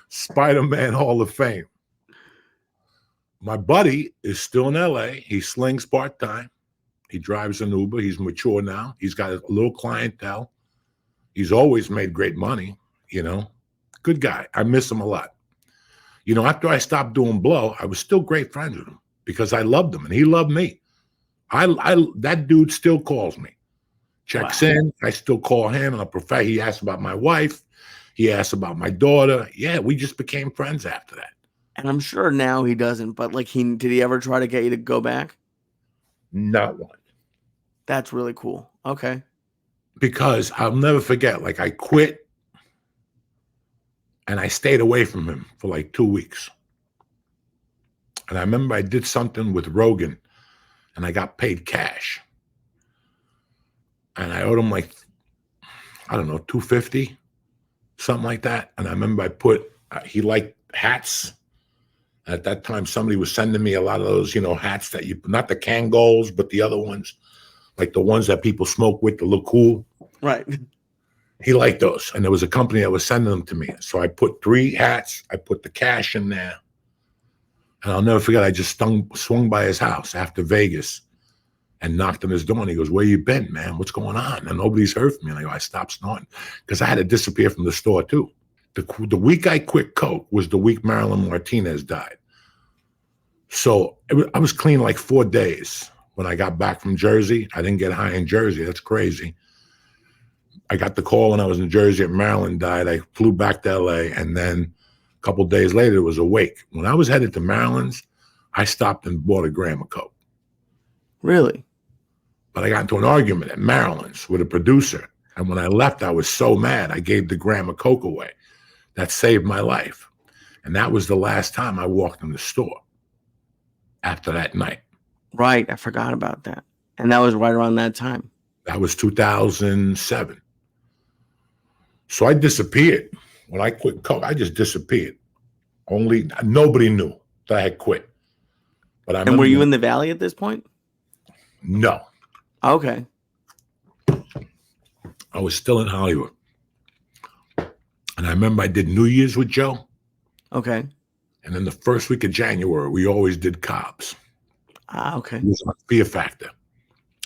Spider-Man Hall of Fame. My buddy is still in LA. He slings part-time. He drives an Uber. He's mature now. He's got a little clientele. He's always made great money, you know. Good guy. I miss him a lot. You know, after I stopped doing blow, I was still great friends with him because I loved him and he loved me. That dude still calls me. Checks in. I still call him and I prefer he asks about my wife. He asks about my daughter. Yeah, we just became friends after that. And I'm sure now he doesn't, but like did he ever try to get you to go back? Not one. That's really cool. Okay. Because I'll never forget, like I quit and I stayed away from him for like 2 weeks. And I remember I did something with Rogan and I got paid cash. And I owed him like, I don't know, $250, something like that. And I remember he liked hats. At that time, somebody was sending me a lot of those, you know, hats that not the Kangols, but the other ones, like the ones that people smoke with to look cool. Right. He liked those. And there was a company that was sending them to me. So I put 3 hats. I put the cash in there. And I'll never forget, I just swung by his house after Vegas and knocked on his door. And he goes, "Where you been, man? What's going on?" And nobody's heard from me. And I go, "I stopped snorting." Because I had to disappear from the store too. The week I quit coke was the week Marilyn Martinez died. So I was clean like 4 days when I got back from Jersey. I didn't get high in Jersey. That's crazy. I got the call when I was in Jersey and Marilyn died. I flew back to LA. And then a couple of days later, it was a wake. When I was headed to Marilyn's, I stopped and bought a gram of coke. Really? But I got into an argument at Marilyn's with a producer. And when I left, I was so mad. I gave the gram of coke away. That saved my life. And that was the last time I walked in the store after that night. Right. I forgot about that. And that was right around that time. That was 2007. So I disappeared. When I quit coke, I just disappeared. Nobody knew that I had quit. But And were you in the Valley at this point? No. Okay. I was still in Hollywood. And I remember I did New Year's with Joe. Okay. And then the first week of January, we always did Cobb's. Okay. He was on Fear Factor.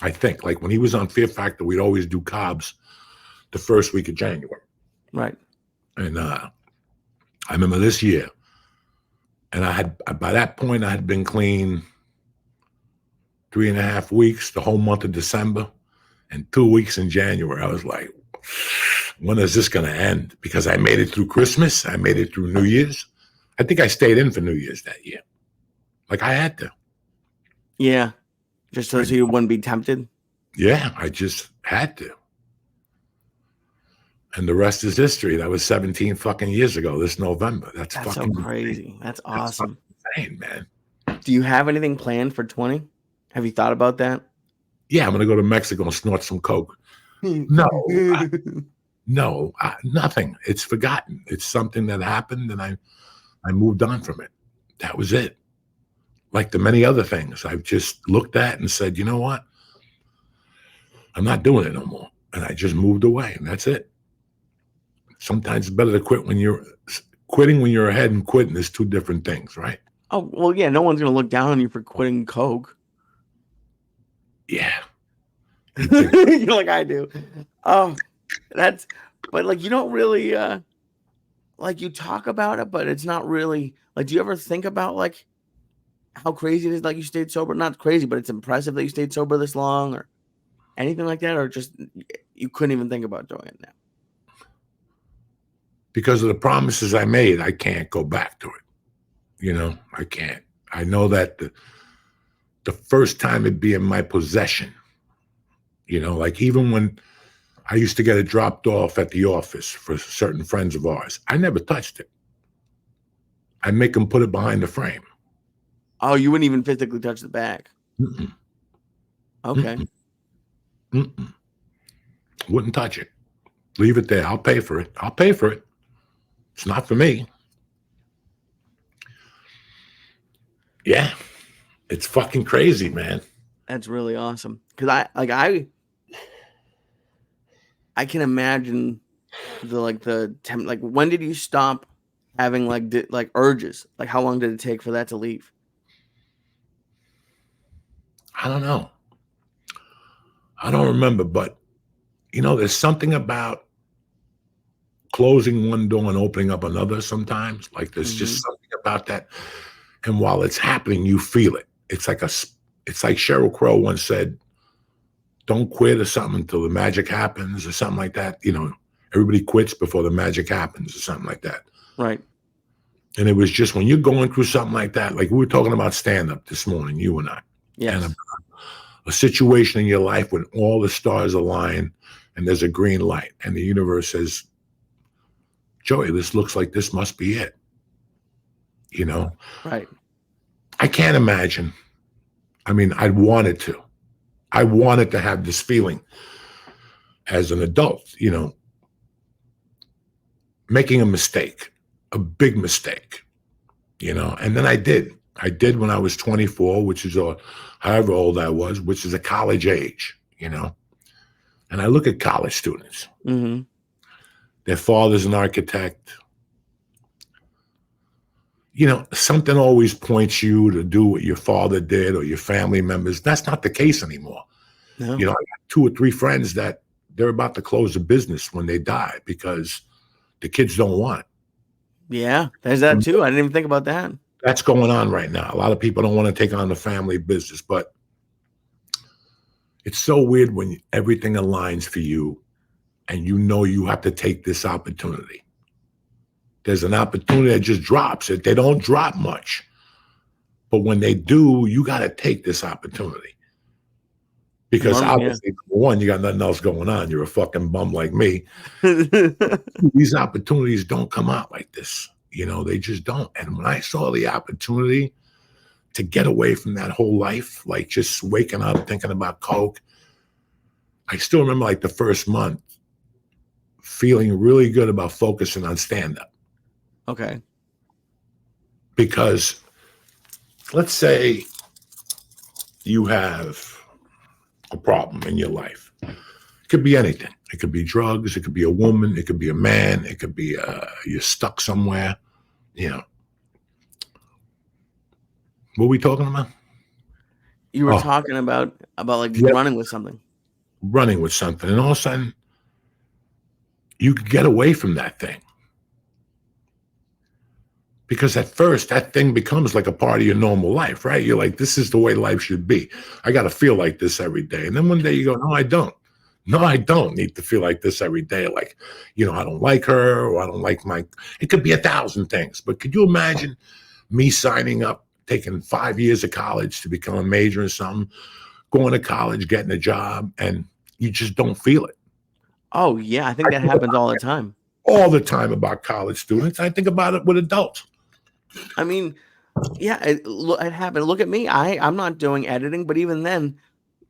I think, like when he was on Fear Factor, we'd always do Cobb's the first week of January. Right. And I remember this year, and by that point, I had been clean 3.5 weeks, the whole month of December, and 2 weeks in January. I was like, when is this going to end? Because I made it through Christmas. I made it through New Year's. I think I stayed in for New Year's that year. Like I had to. Yeah. Just so you wouldn't be tempted? Yeah, I just had to. And the rest is history. That was 17 fucking years ago this November. That's fucking so crazy. That's awesome. Insane, man. Do you have anything planned for 20? Have you thought about that? Yeah, I'm going to go to Mexico and snort some coke. No, nothing. It's forgotten. It's something that happened and I moved on from it. That was it. Like the many other things I've just looked at and said, you know what? I'm not doing it no more. And I just moved away and that's it. Sometimes it's better to quit when you're ahead and quitting is 2 different things, right? Oh, well, yeah. No one's going to look down on you for quitting coke. Yeah. You're like I do. Oh, but like you don't really like you talk about it, but it's not really like. Do you ever think about like how crazy it is? Like you stayed sober, not crazy, but it's impressive that you stayed sober this long, or anything like that, or just you couldn't even think about doing it now because of the promises I made. I can't go back to it. You know, I can't. I know that the first time it'd be in my possession. You know, like even when I used to get it dropped off at the office for certain friends of ours, I never touched it. I'd make them put it behind the frame. Oh, you wouldn't even physically touch the bag? Mm-mm. Okay. Mm-mm. Wouldn't touch it. Leave it there. I'll pay for it. I'll pay for it. It's not for me. Yeah. It's fucking crazy, man. That's really awesome. Because I can imagine like when did you stop having like urges? Like how long did it take for that to leave? I don't know. I don't remember, but there's something about closing one door and opening up another sometimes. Like there's just something about that. And while it's happening, you feel it. It's like Sheryl Crow once said, don't quit or something until the magic happens or something like that. Everybody quits before the magic happens or something like that. Right. And it was just when you're going through something like that, like we were talking about stand-up this morning, you and I. Yes. And a situation in your life when all the stars align and there's a green light and the universe says, Joey, this looks like this must be it. Right. I can't imagine. I mean, I wanted to have this feeling as an adult, making a mistake, a big mistake, and then I did when I was 24, which is however old I was, which is a college age, and I look at college students, their father's an architect, something always points you to do what your father did or your family members. That's not the case anymore. No. I got 2 or 3 friends that they're about to close a business when they die because the kids don't want it. Yeah, there's that too. I didn't even think about that. That's going on right now. A lot of people don't want to take on the family business, but it's so weird when everything aligns for you and you have to take this opportunity. There's an opportunity that just drops. They don't drop much. But when they do, you got to take this opportunity. Because obviously, number one, you got nothing else going on. You're a fucking bum like me. These opportunities don't come out like this. They just don't. And when I saw the opportunity to get away from that whole life, like just waking up thinking about coke, I still remember like the first month feeling really good about focusing on stand-up. Okay. Because let's say you have a problem in your life. It could be anything. It could be drugs. It could be a woman. It could be a man. It could be you're stuck somewhere. What are we talking about? You were talking about running with something. Running with something. And all of a sudden, you could get away from that thing. Because at first, that thing becomes like a part of your normal life, right? You're like, this is the way life should be. I got to feel like this every day. And then one day you go, no, I don't. No, I don't need to feel like this every day. Like, I don't like her or I don't like it could be 1,000 things. But could you imagine me signing up, taking 5 years of college to become a major in something, going to college, getting a job, and you just don't feel it? Oh, yeah. I think that happens all the time. All the time about college students. I think about it with adults. I mean, yeah, it happened. Look at me. I'm not doing editing, but even then,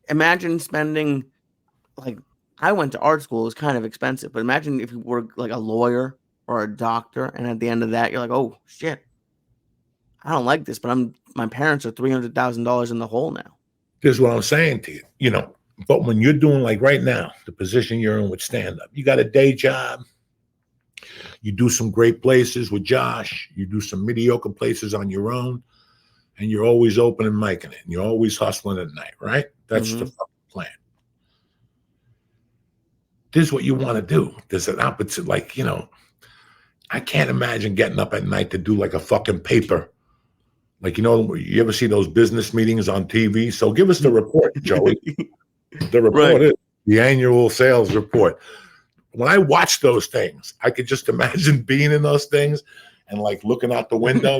imagine spending, I went to art school. It was kind of expensive, but imagine if you were like a lawyer or a doctor, and at the end of that, you're like, oh, shit, I don't like this, but my parents are $300,000 in the hole now. Here's what I'm saying to you, but when you're doing like right now, the position you're in with stand-up, you got a day job. You do some great places with Josh. You do some mediocre places on your own. And you're always open and micing it. And you're always hustling at night, right? That's the fucking plan. This is what you want to do. There's an opposite, I can't imagine getting up at night to do like a fucking paper. You ever see those business meetings on TV? So give us the report, Joey. The report is the annual sales report. When I watch those things, I could just imagine being in those things and looking out the window,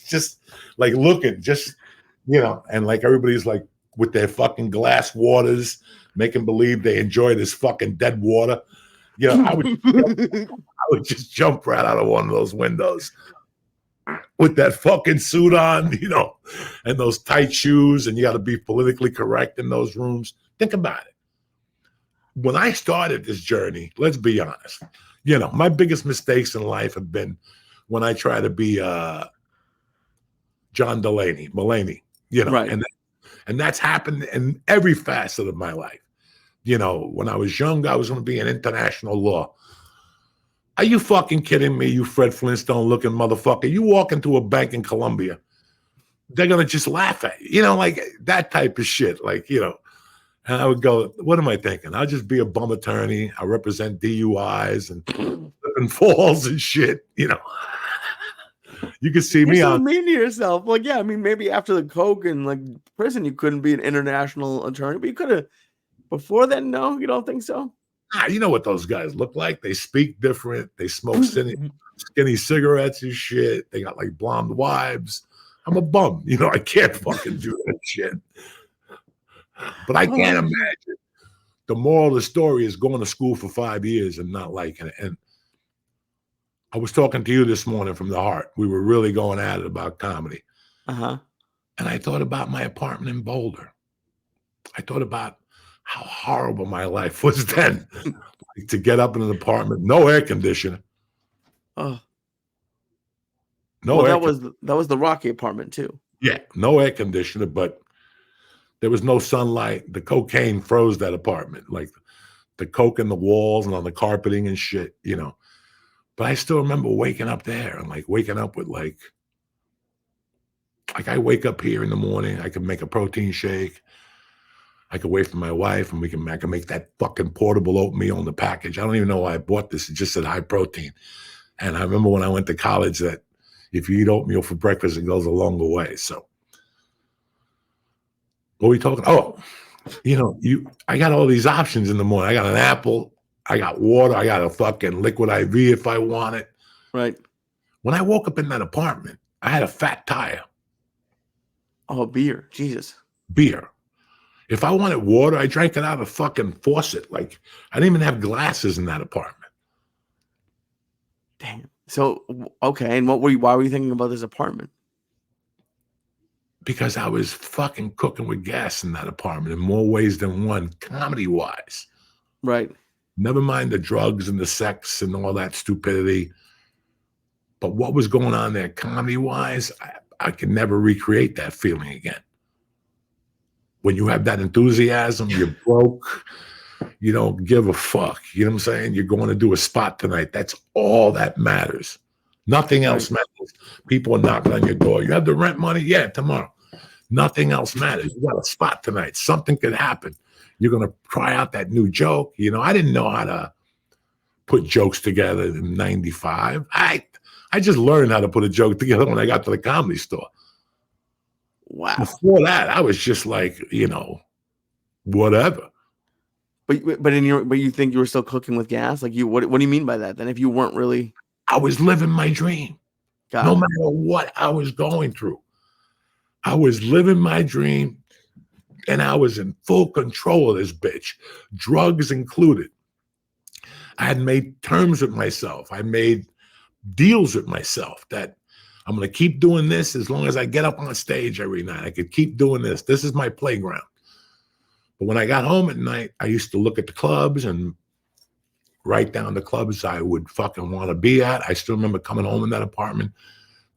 just looking, and everybody's with their fucking glass waters, making believe they enjoy this fucking dead water. I would just jump right out of one of those windows with that fucking suit on, and those tight shoes, and you got to be politically correct in those rooms. Think about it. When I started this journey, let's be honest, my biggest mistakes in life have been when I try to be John Mulaney, right. And that's happened in every facet of my life. You know, when I was young, I was going to be in international law. Are you fucking kidding me, you Fred Flintstone looking motherfucker? You walk into a bank in Colombia, they're going to just laugh at you. You know, like that type of shit. Like, you know, and I would go, what am I thinking? I'll just be a bum attorney. I represent DUIs and flipping falls and shit, you know. You can see me You're so on. mean to yourself. Like, yeah, I mean, maybe after the coke and like prison, you couldn't be an international attorney, but you could have before then. No, you don't think so? You know what those guys look like? They speak different. They smoke skinny cigarettes and shit. They got like blonde wives. I'm a bum. You know, I can't fucking do that shit. But I can't imagine. The moral of the story is going to school for 5 years and not liking it. And I was talking to you this morning from the heart. We were really going at it about comedy. Uh-huh. And I thought about my apartment in Boulder. I thought about how horrible my life was then. Like, to get up in an apartment, no air conditioner. Oh. No Well, air that was the Rocky apartment too. Yeah, no air conditioner, but there was no sunlight. The cocaine froze that apartment, like the coke in the walls and on the carpeting and shit, you know. But I still remember waking up there and like waking up with like I wake up here in the morning, I can make a protein shake. I could wait for my wife and I can make that fucking portable oatmeal in the package. I don't even know why I bought this. It just said high protein. And I remember when I went to college that if you eat oatmeal for breakfast, it goes a longer way. So what are we talking? Oh, you know, I got all these options in the morning. I got an apple, I got water, I got a fucking liquid IV if I want it. Right. When I woke up in that apartment, I had a fat tire. Oh, beer. Jesus. Beer. If I wanted water, I drank it out of a fucking faucet. Like, I didn't even have glasses in that apartment. Damn. So, okay. And why were you thinking about this apartment? Because I was fucking cooking with gas in that apartment in more ways than one, comedy-wise. Right. Never mind the drugs and the sex and all that stupidity. But what was going on there comedy-wise, I can never recreate that feeling again. When you have that enthusiasm, you're broke, you don't give a fuck. You know what I'm saying? You're going to do a spot tonight. That's all that matters. Nothing else matters. People are knocking on your door. You have the rent money? Yeah, tomorrow. Nothing else matters. You got a spot tonight. Something could happen. You're going to try out that new joke. You know, I didn't know how to put jokes together in 95. I just learned how to put a joke together when I got to the Comedy Store. Wow. Before that, I was just like, you know, whatever. But you think you were still cooking with gas? Like what do you mean by that? Then if you weren't really, I was living my dream. No matter what I was going through. I was living my dream and I was in full control of this bitch, drugs included. I had made terms with myself. I made deals with myself that I'm going to keep doing this as long as I get up on stage every night. I could keep doing this. This is my playground. But when I got home at night, I used to look at the clubs and write down the clubs I would fucking want to be at. I still remember coming home in that apartment,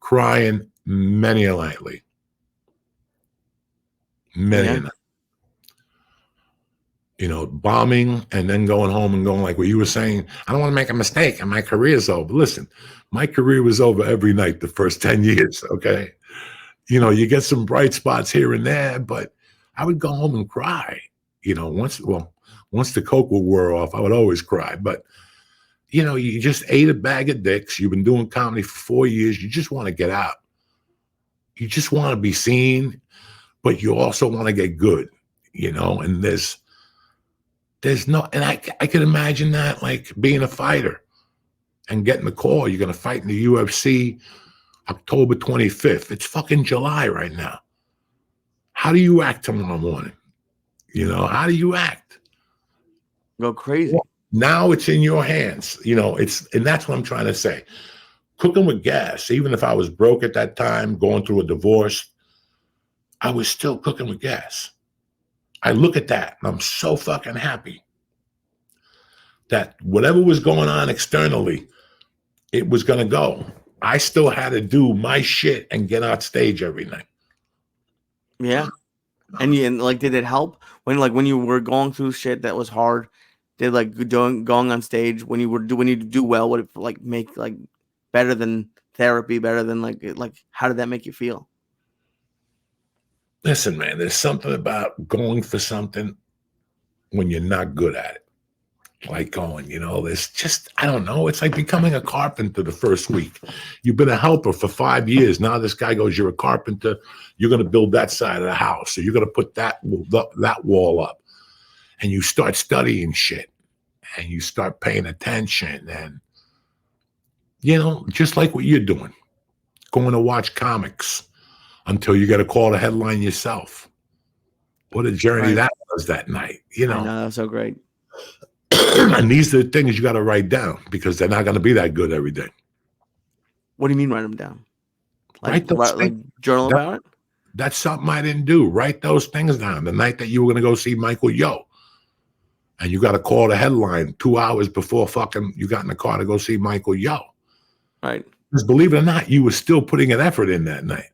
crying many a nightly. Many a night. You know, bombing and then going home and going like what you were saying, I don't want to make a mistake and my career's over. Listen, my career was over every night the first 10 years, okay? You know, you get some bright spots here and there, but I would go home and cry. You know, once the coke would wear off, I would always cry. But, you know, you just ate a bag of dicks. You've been doing comedy for 4 years. You just want to get out. You just want to be seen, but you also want to get good, you know? And there's no, and I can imagine that, like being a fighter and getting the call, you're going to fight in the UFC October 25th. It's fucking July right now. How do you act tomorrow morning? You know, how do you act? Go crazy. Well, now it's in your hands. You know, and that's what I'm trying to say. Cooking with gas, even if I was broke at that time, going through a divorce, I was still cooking with gas. I look at that and I'm so fucking happy that whatever was going on externally, it was going to go. I still had to do my shit and get on stage every night. Yeah. And like, did it help when you were going through shit that was hard? Did like going on stage when you do well, would it like make like better than therapy, better than like how did that make you feel? Listen, man, there's something about going for something when you're not good at it. Like going, there's just, I don't know. It's like becoming a carpenter the first week. You've been a helper for 5 years. Now this guy goes, you're a carpenter. You're going to build that side of the house. So you're going to put that wall up. And you start studying shit. And you start paying attention. And, just like what you're doing. Going to watch comics until you got to call the headline yourself. What a journey that was that night. I know, that was so great. And these are the things you got to write down because they're not going to be that good every day. What do you mean write them down? Like journal about it? That's something I didn't do. Write those things down. The night that you were going to go see Michael Yo. And you got to call the headline 2 hours before fucking you got in the car to go see Michael Yo. Right. Because believe it or not, you were still putting an effort in that night.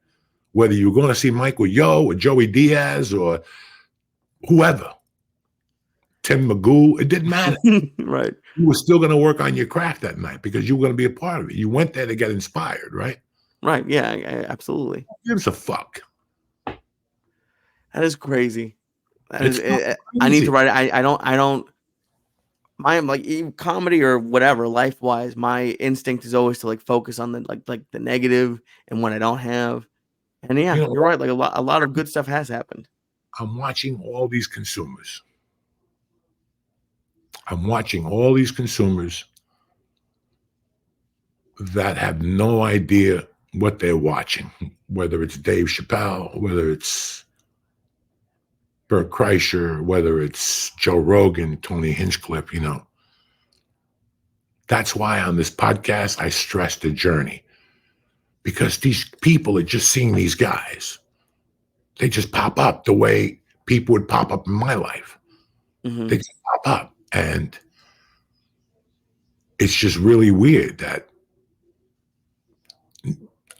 Whether you were going to see Michael Yo or Joey Diaz or whoever. Tim Magoo, it didn't matter. Right. You were still going to work on your craft that night because you were going to be a part of it. You went there to get inspired, right? Right. Yeah, absolutely. Who gives a fuck? That is crazy. I need to write it. I don't. My like comedy or whatever life wise, my instinct is always to like focus on the like the negative and what I don't have. And yeah, you're right. Like a lot of good stuff has happened. I'm watching all these consumers. I'm watching all these consumers that have no idea what they're watching, whether it's Dave Chappelle, whether it's Bert Kreischer, whether it's Joe Rogan, Tony Hinchcliffe, That's why on this podcast, I stress the journey. Because these people are just seeing these guys. They just pop up the way people would pop up in my life. Mm-hmm. They just pop up. And it's just really weird that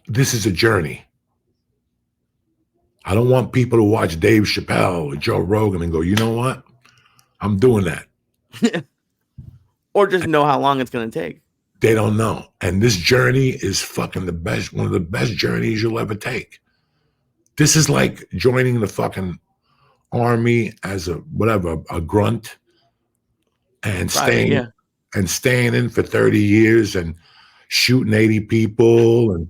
this is a journey. I don't want people to watch Dave Chappelle or Joe Rogan and go, you know what? I'm doing that. Or just know how long it's going to take. They don't know. And this journey is fucking the best, one of the best journeys you'll ever take. This is like joining the fucking army as a grunt and staying in for 30 years and shooting 80 people and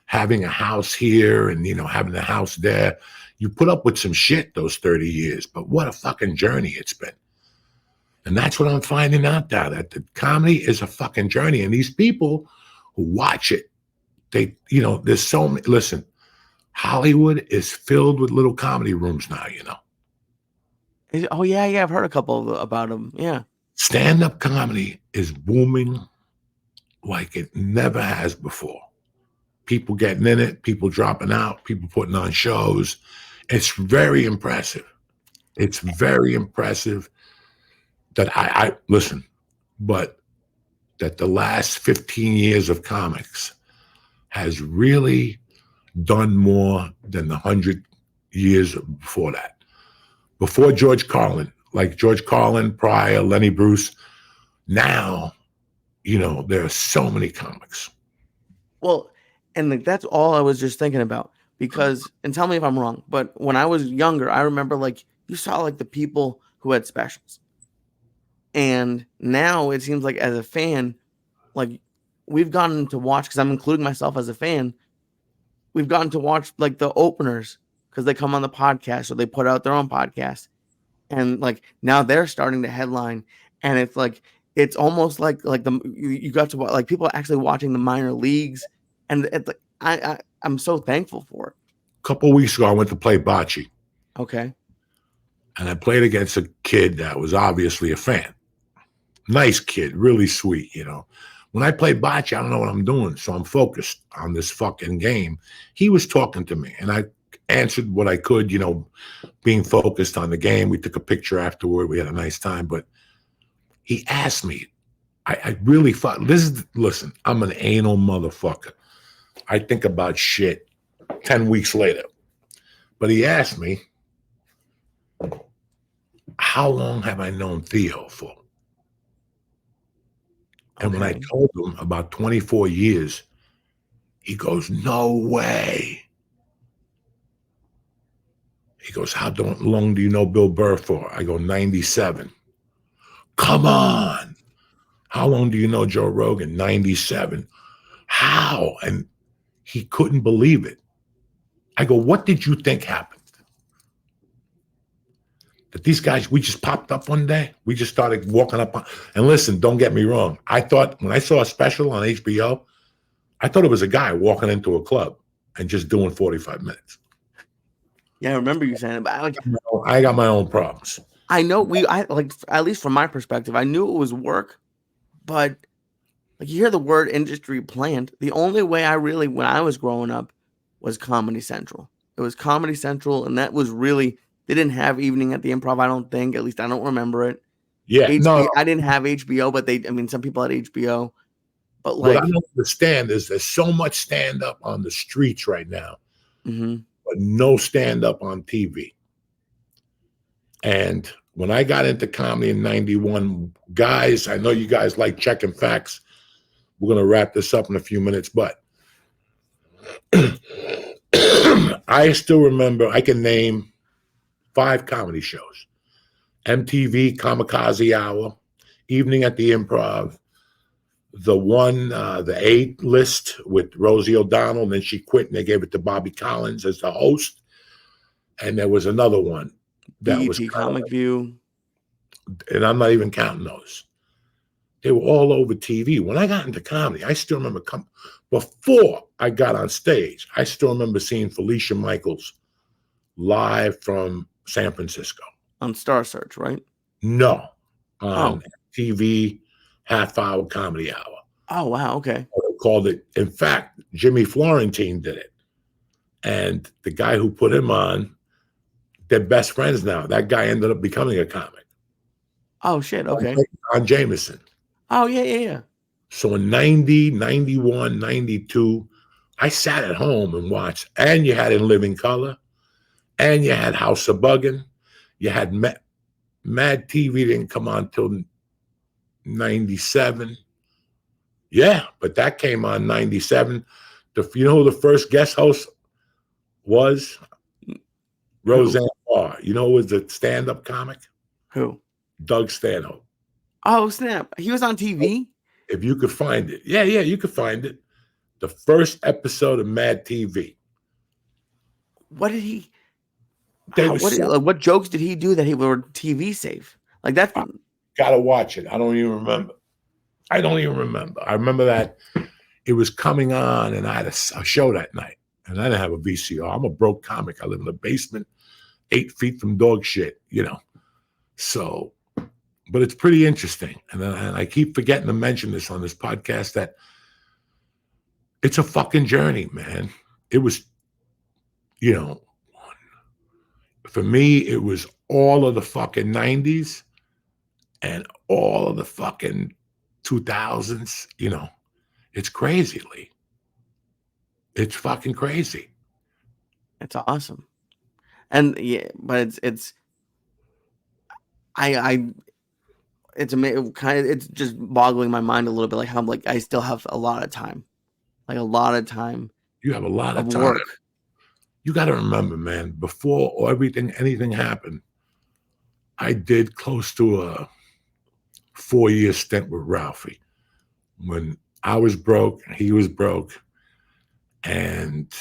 having a house here and having a house there. You put up with some shit those 30 years, but what a fucking journey it's been. And that's what I'm finding out now, that the comedy is a fucking journey. And these people who watch it, there's so many. Listen, Hollywood is filled with little comedy rooms now, Oh, yeah, I've heard a couple about them. Yeah. Stand-up comedy is booming like it never has before. People getting in it, people dropping out, people putting on shows. It's very impressive. It's very impressive that I listen, but that the last 15 years of comics has really done more than the 100 years before that. Before George Carlin, like George Carlin, Pryor, Lenny Bruce, now, there are so many comics. Well, and that's all I was just thinking about because, and tell me if I'm wrong, but when I was younger, I remember you saw the people who had specials. And now it seems like as a fan, we've gotten to watch, because I'm including myself as a fan, we've gotten to watch the openers because they come on the podcast or they put out their own podcast. And now they're starting to headline. And it's it's almost you got to watch, people are actually watching the minor leagues. And I'm so thankful for it. A couple of weeks ago, I went to play bocce. Okay. And I played against a kid that was obviously a fan. Nice kid, really sweet, When I play bocce, I don't know what I'm doing, so I'm focused on this fucking game. He was talking to me, and I answered what I could, being focused on the game. We took a picture afterward. We had a nice time, but he asked me, I really thought, listen, I'm an anal motherfucker. I think about shit 10 weeks later. But he asked me, how long have I known Theo for? And when I Okay. told him about 24 years, he goes, no way. He goes, how long do you know Bill Burr for? I go, 97. Come on. How long do you know Joe Rogan? 97. How? And he couldn't believe it. I go, what did you think happened? That these guys, we just popped up one day. We just started walking up on, and listen, don't get me wrong. I thought when I saw a special on HBO, I thought it was a guy walking into a club and just doing 45 minutes. Yeah, I remember you saying it, but I got my own problems. I know I like, at least from my perspective, I knew it was work, but like you hear the word industry planned. The only way I really, when I was growing up, was Comedy Central. It was Comedy Central, and that was really, they didn't have Evening at the Improv, I don't think. At least I don't remember it. Yeah, no. I didn't have HBO, but some people had HBO. But What like, I don't understand is there's so much stand-up on the streets right now, but no stand-up on TV. And when I got into comedy in 91, guys, I know you guys like checking facts. We're going to wrap this up in a few minutes, but I still remember, I can name 5 comedy shows. MTV Kamikaze Hour, Evening at the Improv, the A-list with Rosie O'Donnell, and then she quit and they gave it to Bobby Collins as the host. And there was another one that was Comic View. And I'm not even counting those. They were all over TV. When I got into comedy, I still remember before I got on stage, I still remember seeing Felicia Michaels live from San Francisco. On Star Search, right? No. On TV half-hour comedy hour. Oh, wow. Okay. They called it, in fact, Jimmy Florentine did it. And the guy who put him on, they're best friends now. That guy ended up becoming a comic. Oh, shit. Okay. On Jameson. Oh, yeah. So in 90, 91, 92, I sat at home and watched. And you had In Living Color. And you had House of Buggin'. You had Mad TV didn't come on till 97. Yeah, but that came on 97. You know who the first guest host was? Roseanne Barr. You know who was the stand-up comic? Who? Doug Stanhope. Oh, snap. He was on TV? If you could find it. Yeah, you could find it. The first episode of Mad TV. What did he... what jokes did he do that he were TV safe? Like that. Gotta watch it. I don't even remember. I remember that it was coming on and I had a show that night and I didn't have a VCR. I'm a broke comic. I live in a basement 8 feet from dog shit, So, but it's pretty interesting. And I keep forgetting to mention this on this podcast that it's a fucking journey, man. It was, for me, it was all of the fucking 90s and all of the fucking 2000s. It's crazy, Lee. It's fucking crazy. It's awesome. And yeah, but it's amazing. It's just boggling my mind a little bit, like how I still have a lot of time, You have a lot of time. Work. You got to remember, man, before anything happened, I did close to a 4-year stint with Ralphie when I was broke, he was broke, and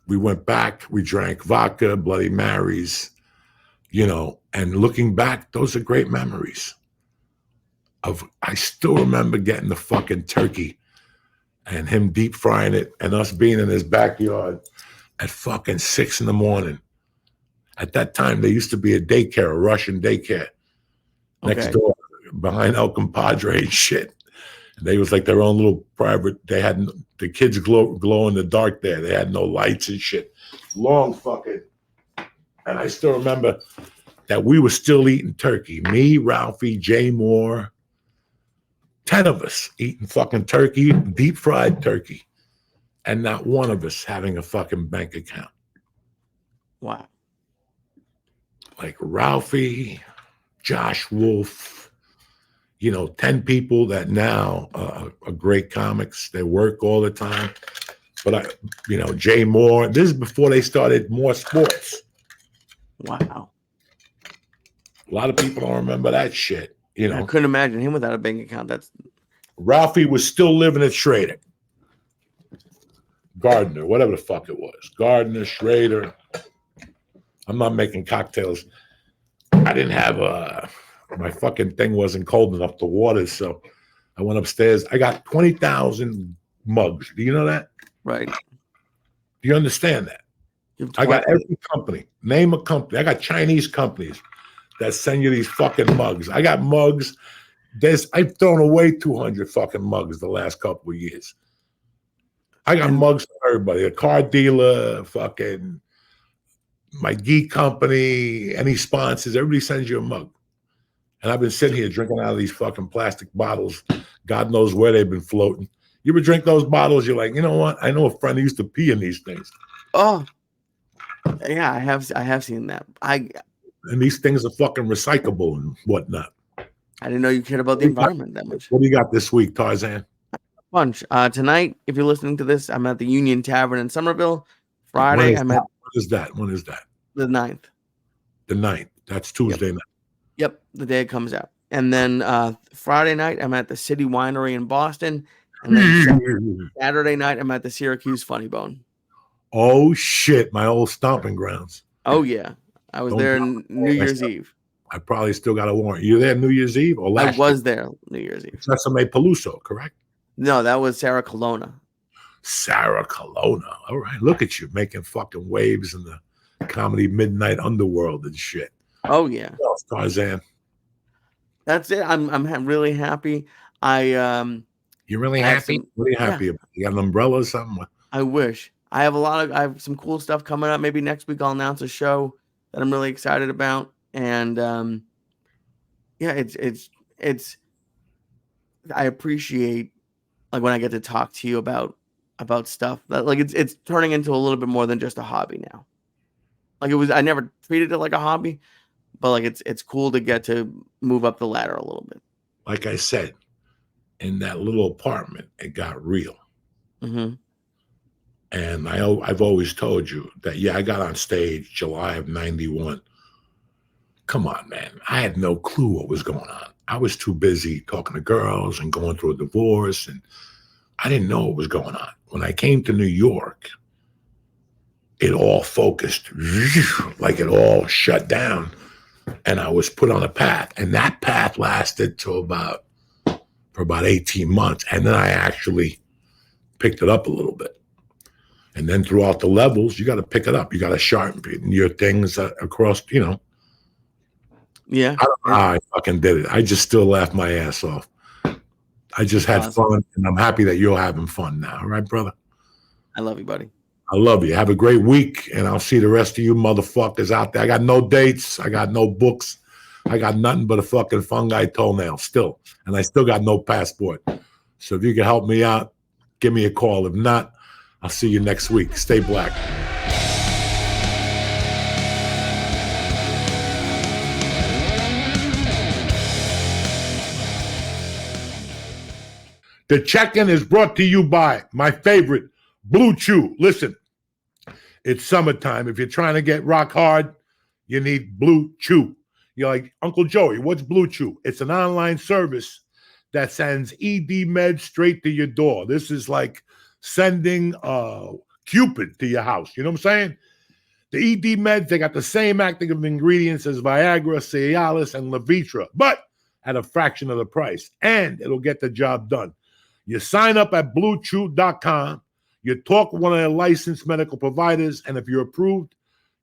we went back, we drank vodka, Bloody Marys, and looking back, those are great memories. I still remember getting the fucking turkey and him deep frying it and us being in his backyard at fucking 6 a.m. At that time, there used to be a Russian daycare next door behind El Compadre and shit. And they was like their own little private, they had, the kids glow in the dark there. They had no lights and shit. Long fucking, and I still remember that we were still eating turkey. Me, Ralphie, Jay Moore, 10 of us eating fucking turkey, deep fried turkey, and not one of us having a fucking bank account. Wow. like Ralphie, Josh Wolf, 10 people that now are great comics. They work all the time. But Jay Moore, this is before they started More Sports. Wow. A lot of people don't remember that shit. I couldn't imagine him without a bank account. Ralphie was still living at Schrader. Gardner, whatever the fuck it was. Gardner, Schrader. I'm not making cocktails. I didn't have my fucking thing wasn't cold enough to water, so I went upstairs. I got 20,000 mugs. Do you know that? Right. Do you understand that? I got every company. Name a company. I got Chinese companies that send you these fucking mugs. I got mugs. I've thrown away 200 fucking mugs the last couple of years. I got mugs for everybody. A car dealer, fucking my geek company, any sponsors. Everybody sends you a mug. And I've been sitting here drinking out of these fucking plastic bottles. God knows where they've been floating. You ever drink those bottles? You're like, you know what? I know a friend who used to pee in these things. Oh, yeah, I have seen that. And these things are fucking recyclable and whatnot. I didn't know you cared about the environment that much. What do you got this week, Tarzan? Bunch. Tonight, if you're listening to this, I'm at the Union Tavern in Somerville. Friday, When is that? The 9th. The 9th. That's Tuesday night. Yep, the day it comes out. And then Friday night, I'm at the City Winery in Boston. And then Saturday night, I'm at the Syracuse Funny Bone. Oh, shit. My old stomping grounds. Oh, yeah. I was there New Year's Eve. I probably still got a warrant. You there New Year's Eve or last I was there New Year's Eve. Sesame Peluso, correct? No, that was Sarah Colonna. Sarah Colonna. All right. Look at you making fucking waves in the comedy midnight underworld and shit. Oh, yeah. Tarzan. That's it. I'm really happy. You're really happy? What are you happy about? You got an umbrella or something? I wish. I have some cool stuff coming up. Maybe next week I'll announce a show that I'm really excited about. And it's I appreciate like when I get to talk to you about stuff that like it's turning into a little bit more than just a hobby now. Like I never treated it like a hobby, but like it's cool to get to move up the ladder a little bit. Like I said, in that little apartment, it got real. Mm-hmm. And I've always told you that, I got on stage July of 91. Come on, man. I had no clue what was going on. I was too busy talking to girls and going through a divorce, and I didn't know what was going on. When I came to New York, it all focused, like it all shut down, and I was put on a path. And that path lasted for about 18 months. And then I actually picked it up a little bit. And then throughout the levels, you got to pick it up. You got to sharpen your things across, Yeah. I don't know how I fucking did it. I just still laughed my ass off. I just had fun, and I'm happy that you're having fun now. All right, brother? I love you, buddy. I love you. Have a great week, and I'll see the rest of you motherfuckers out there. I got no dates. I got no books. I got nothing but a fucking fungi toenail still, and I still got no passport. So if you can help me out, give me a call. If not, I'll see you next week. Stay black. The check-in is brought to you by my favorite, BlueChew. Listen, it's summertime. If you're trying to get rock hard, you need BlueChew. You're like, Uncle Joey, what's BlueChew? It's an online service that sends ED meds straight to your door. This is like sending Cupid to your house. You know what I'm saying? The ED meds, they got the same active ingredients as Viagra, Cialis, and Levitra, but at a fraction of the price. And it'll get the job done. You sign up at BlueChew.com. You talk with one of their licensed medical providers, and if you're approved,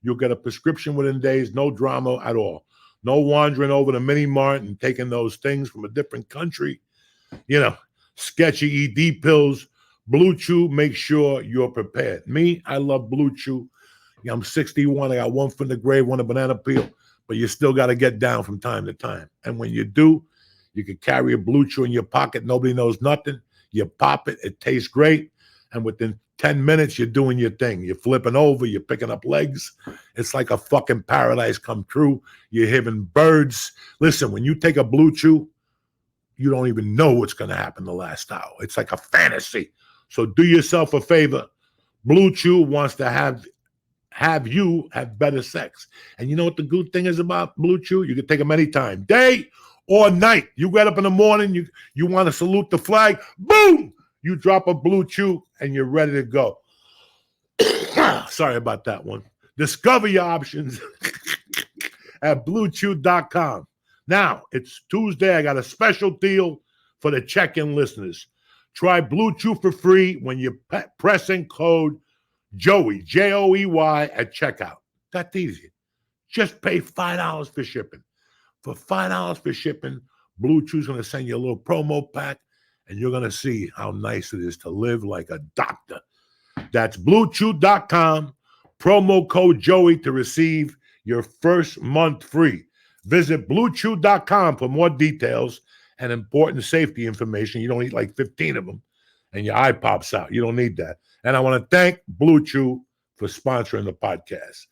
you'll get a prescription within days. No drama at all. No wandering over the mini mart and taking those things from a different country. Sketchy ED pills. BlueChew, make sure you're prepared. Me, I love BlueChew. I'm 61. I got one from the grave, one a banana peel, but you still got to get down from time to time. And when you do, you can carry a BlueChew in your pocket. Nobody knows nothing. You pop it. It tastes great. And within 10 minutes, you're doing your thing. You're flipping over, you're picking up legs. It's like a fucking paradise come true. You're hearing birds. Listen, when you take a BlueChew, you don't even know what's going to happen the last hour. It's like a fantasy. So do yourself a favor. BlueChew wants to have you have better sex. And you know what the good thing is about BlueChew? You can take them anytime, day or night. You get up in the morning, you want to salute the flag, boom! You drop a BlueChew and you're ready to go. Sorry about that one. Discover your options at BlueChew.com. Now, it's Tuesday. I got a special deal for the check-in listeners. Try BlueChew for free when you're pressing code Joey, Joey, at checkout. That's easy. Just pay $5 for shipping. For $5 for shipping, BlueChew's going to send you a little promo pack, and you're going to see how nice it is to live like a doctor. That's BlueChew.com, promo code Joey to receive your first month free. Visit BlueChew.com for more details and important safety information. You don't eat like 15 of them, and your eye pops out. You don't need that. And I want to thank BlueChew for sponsoring the podcast.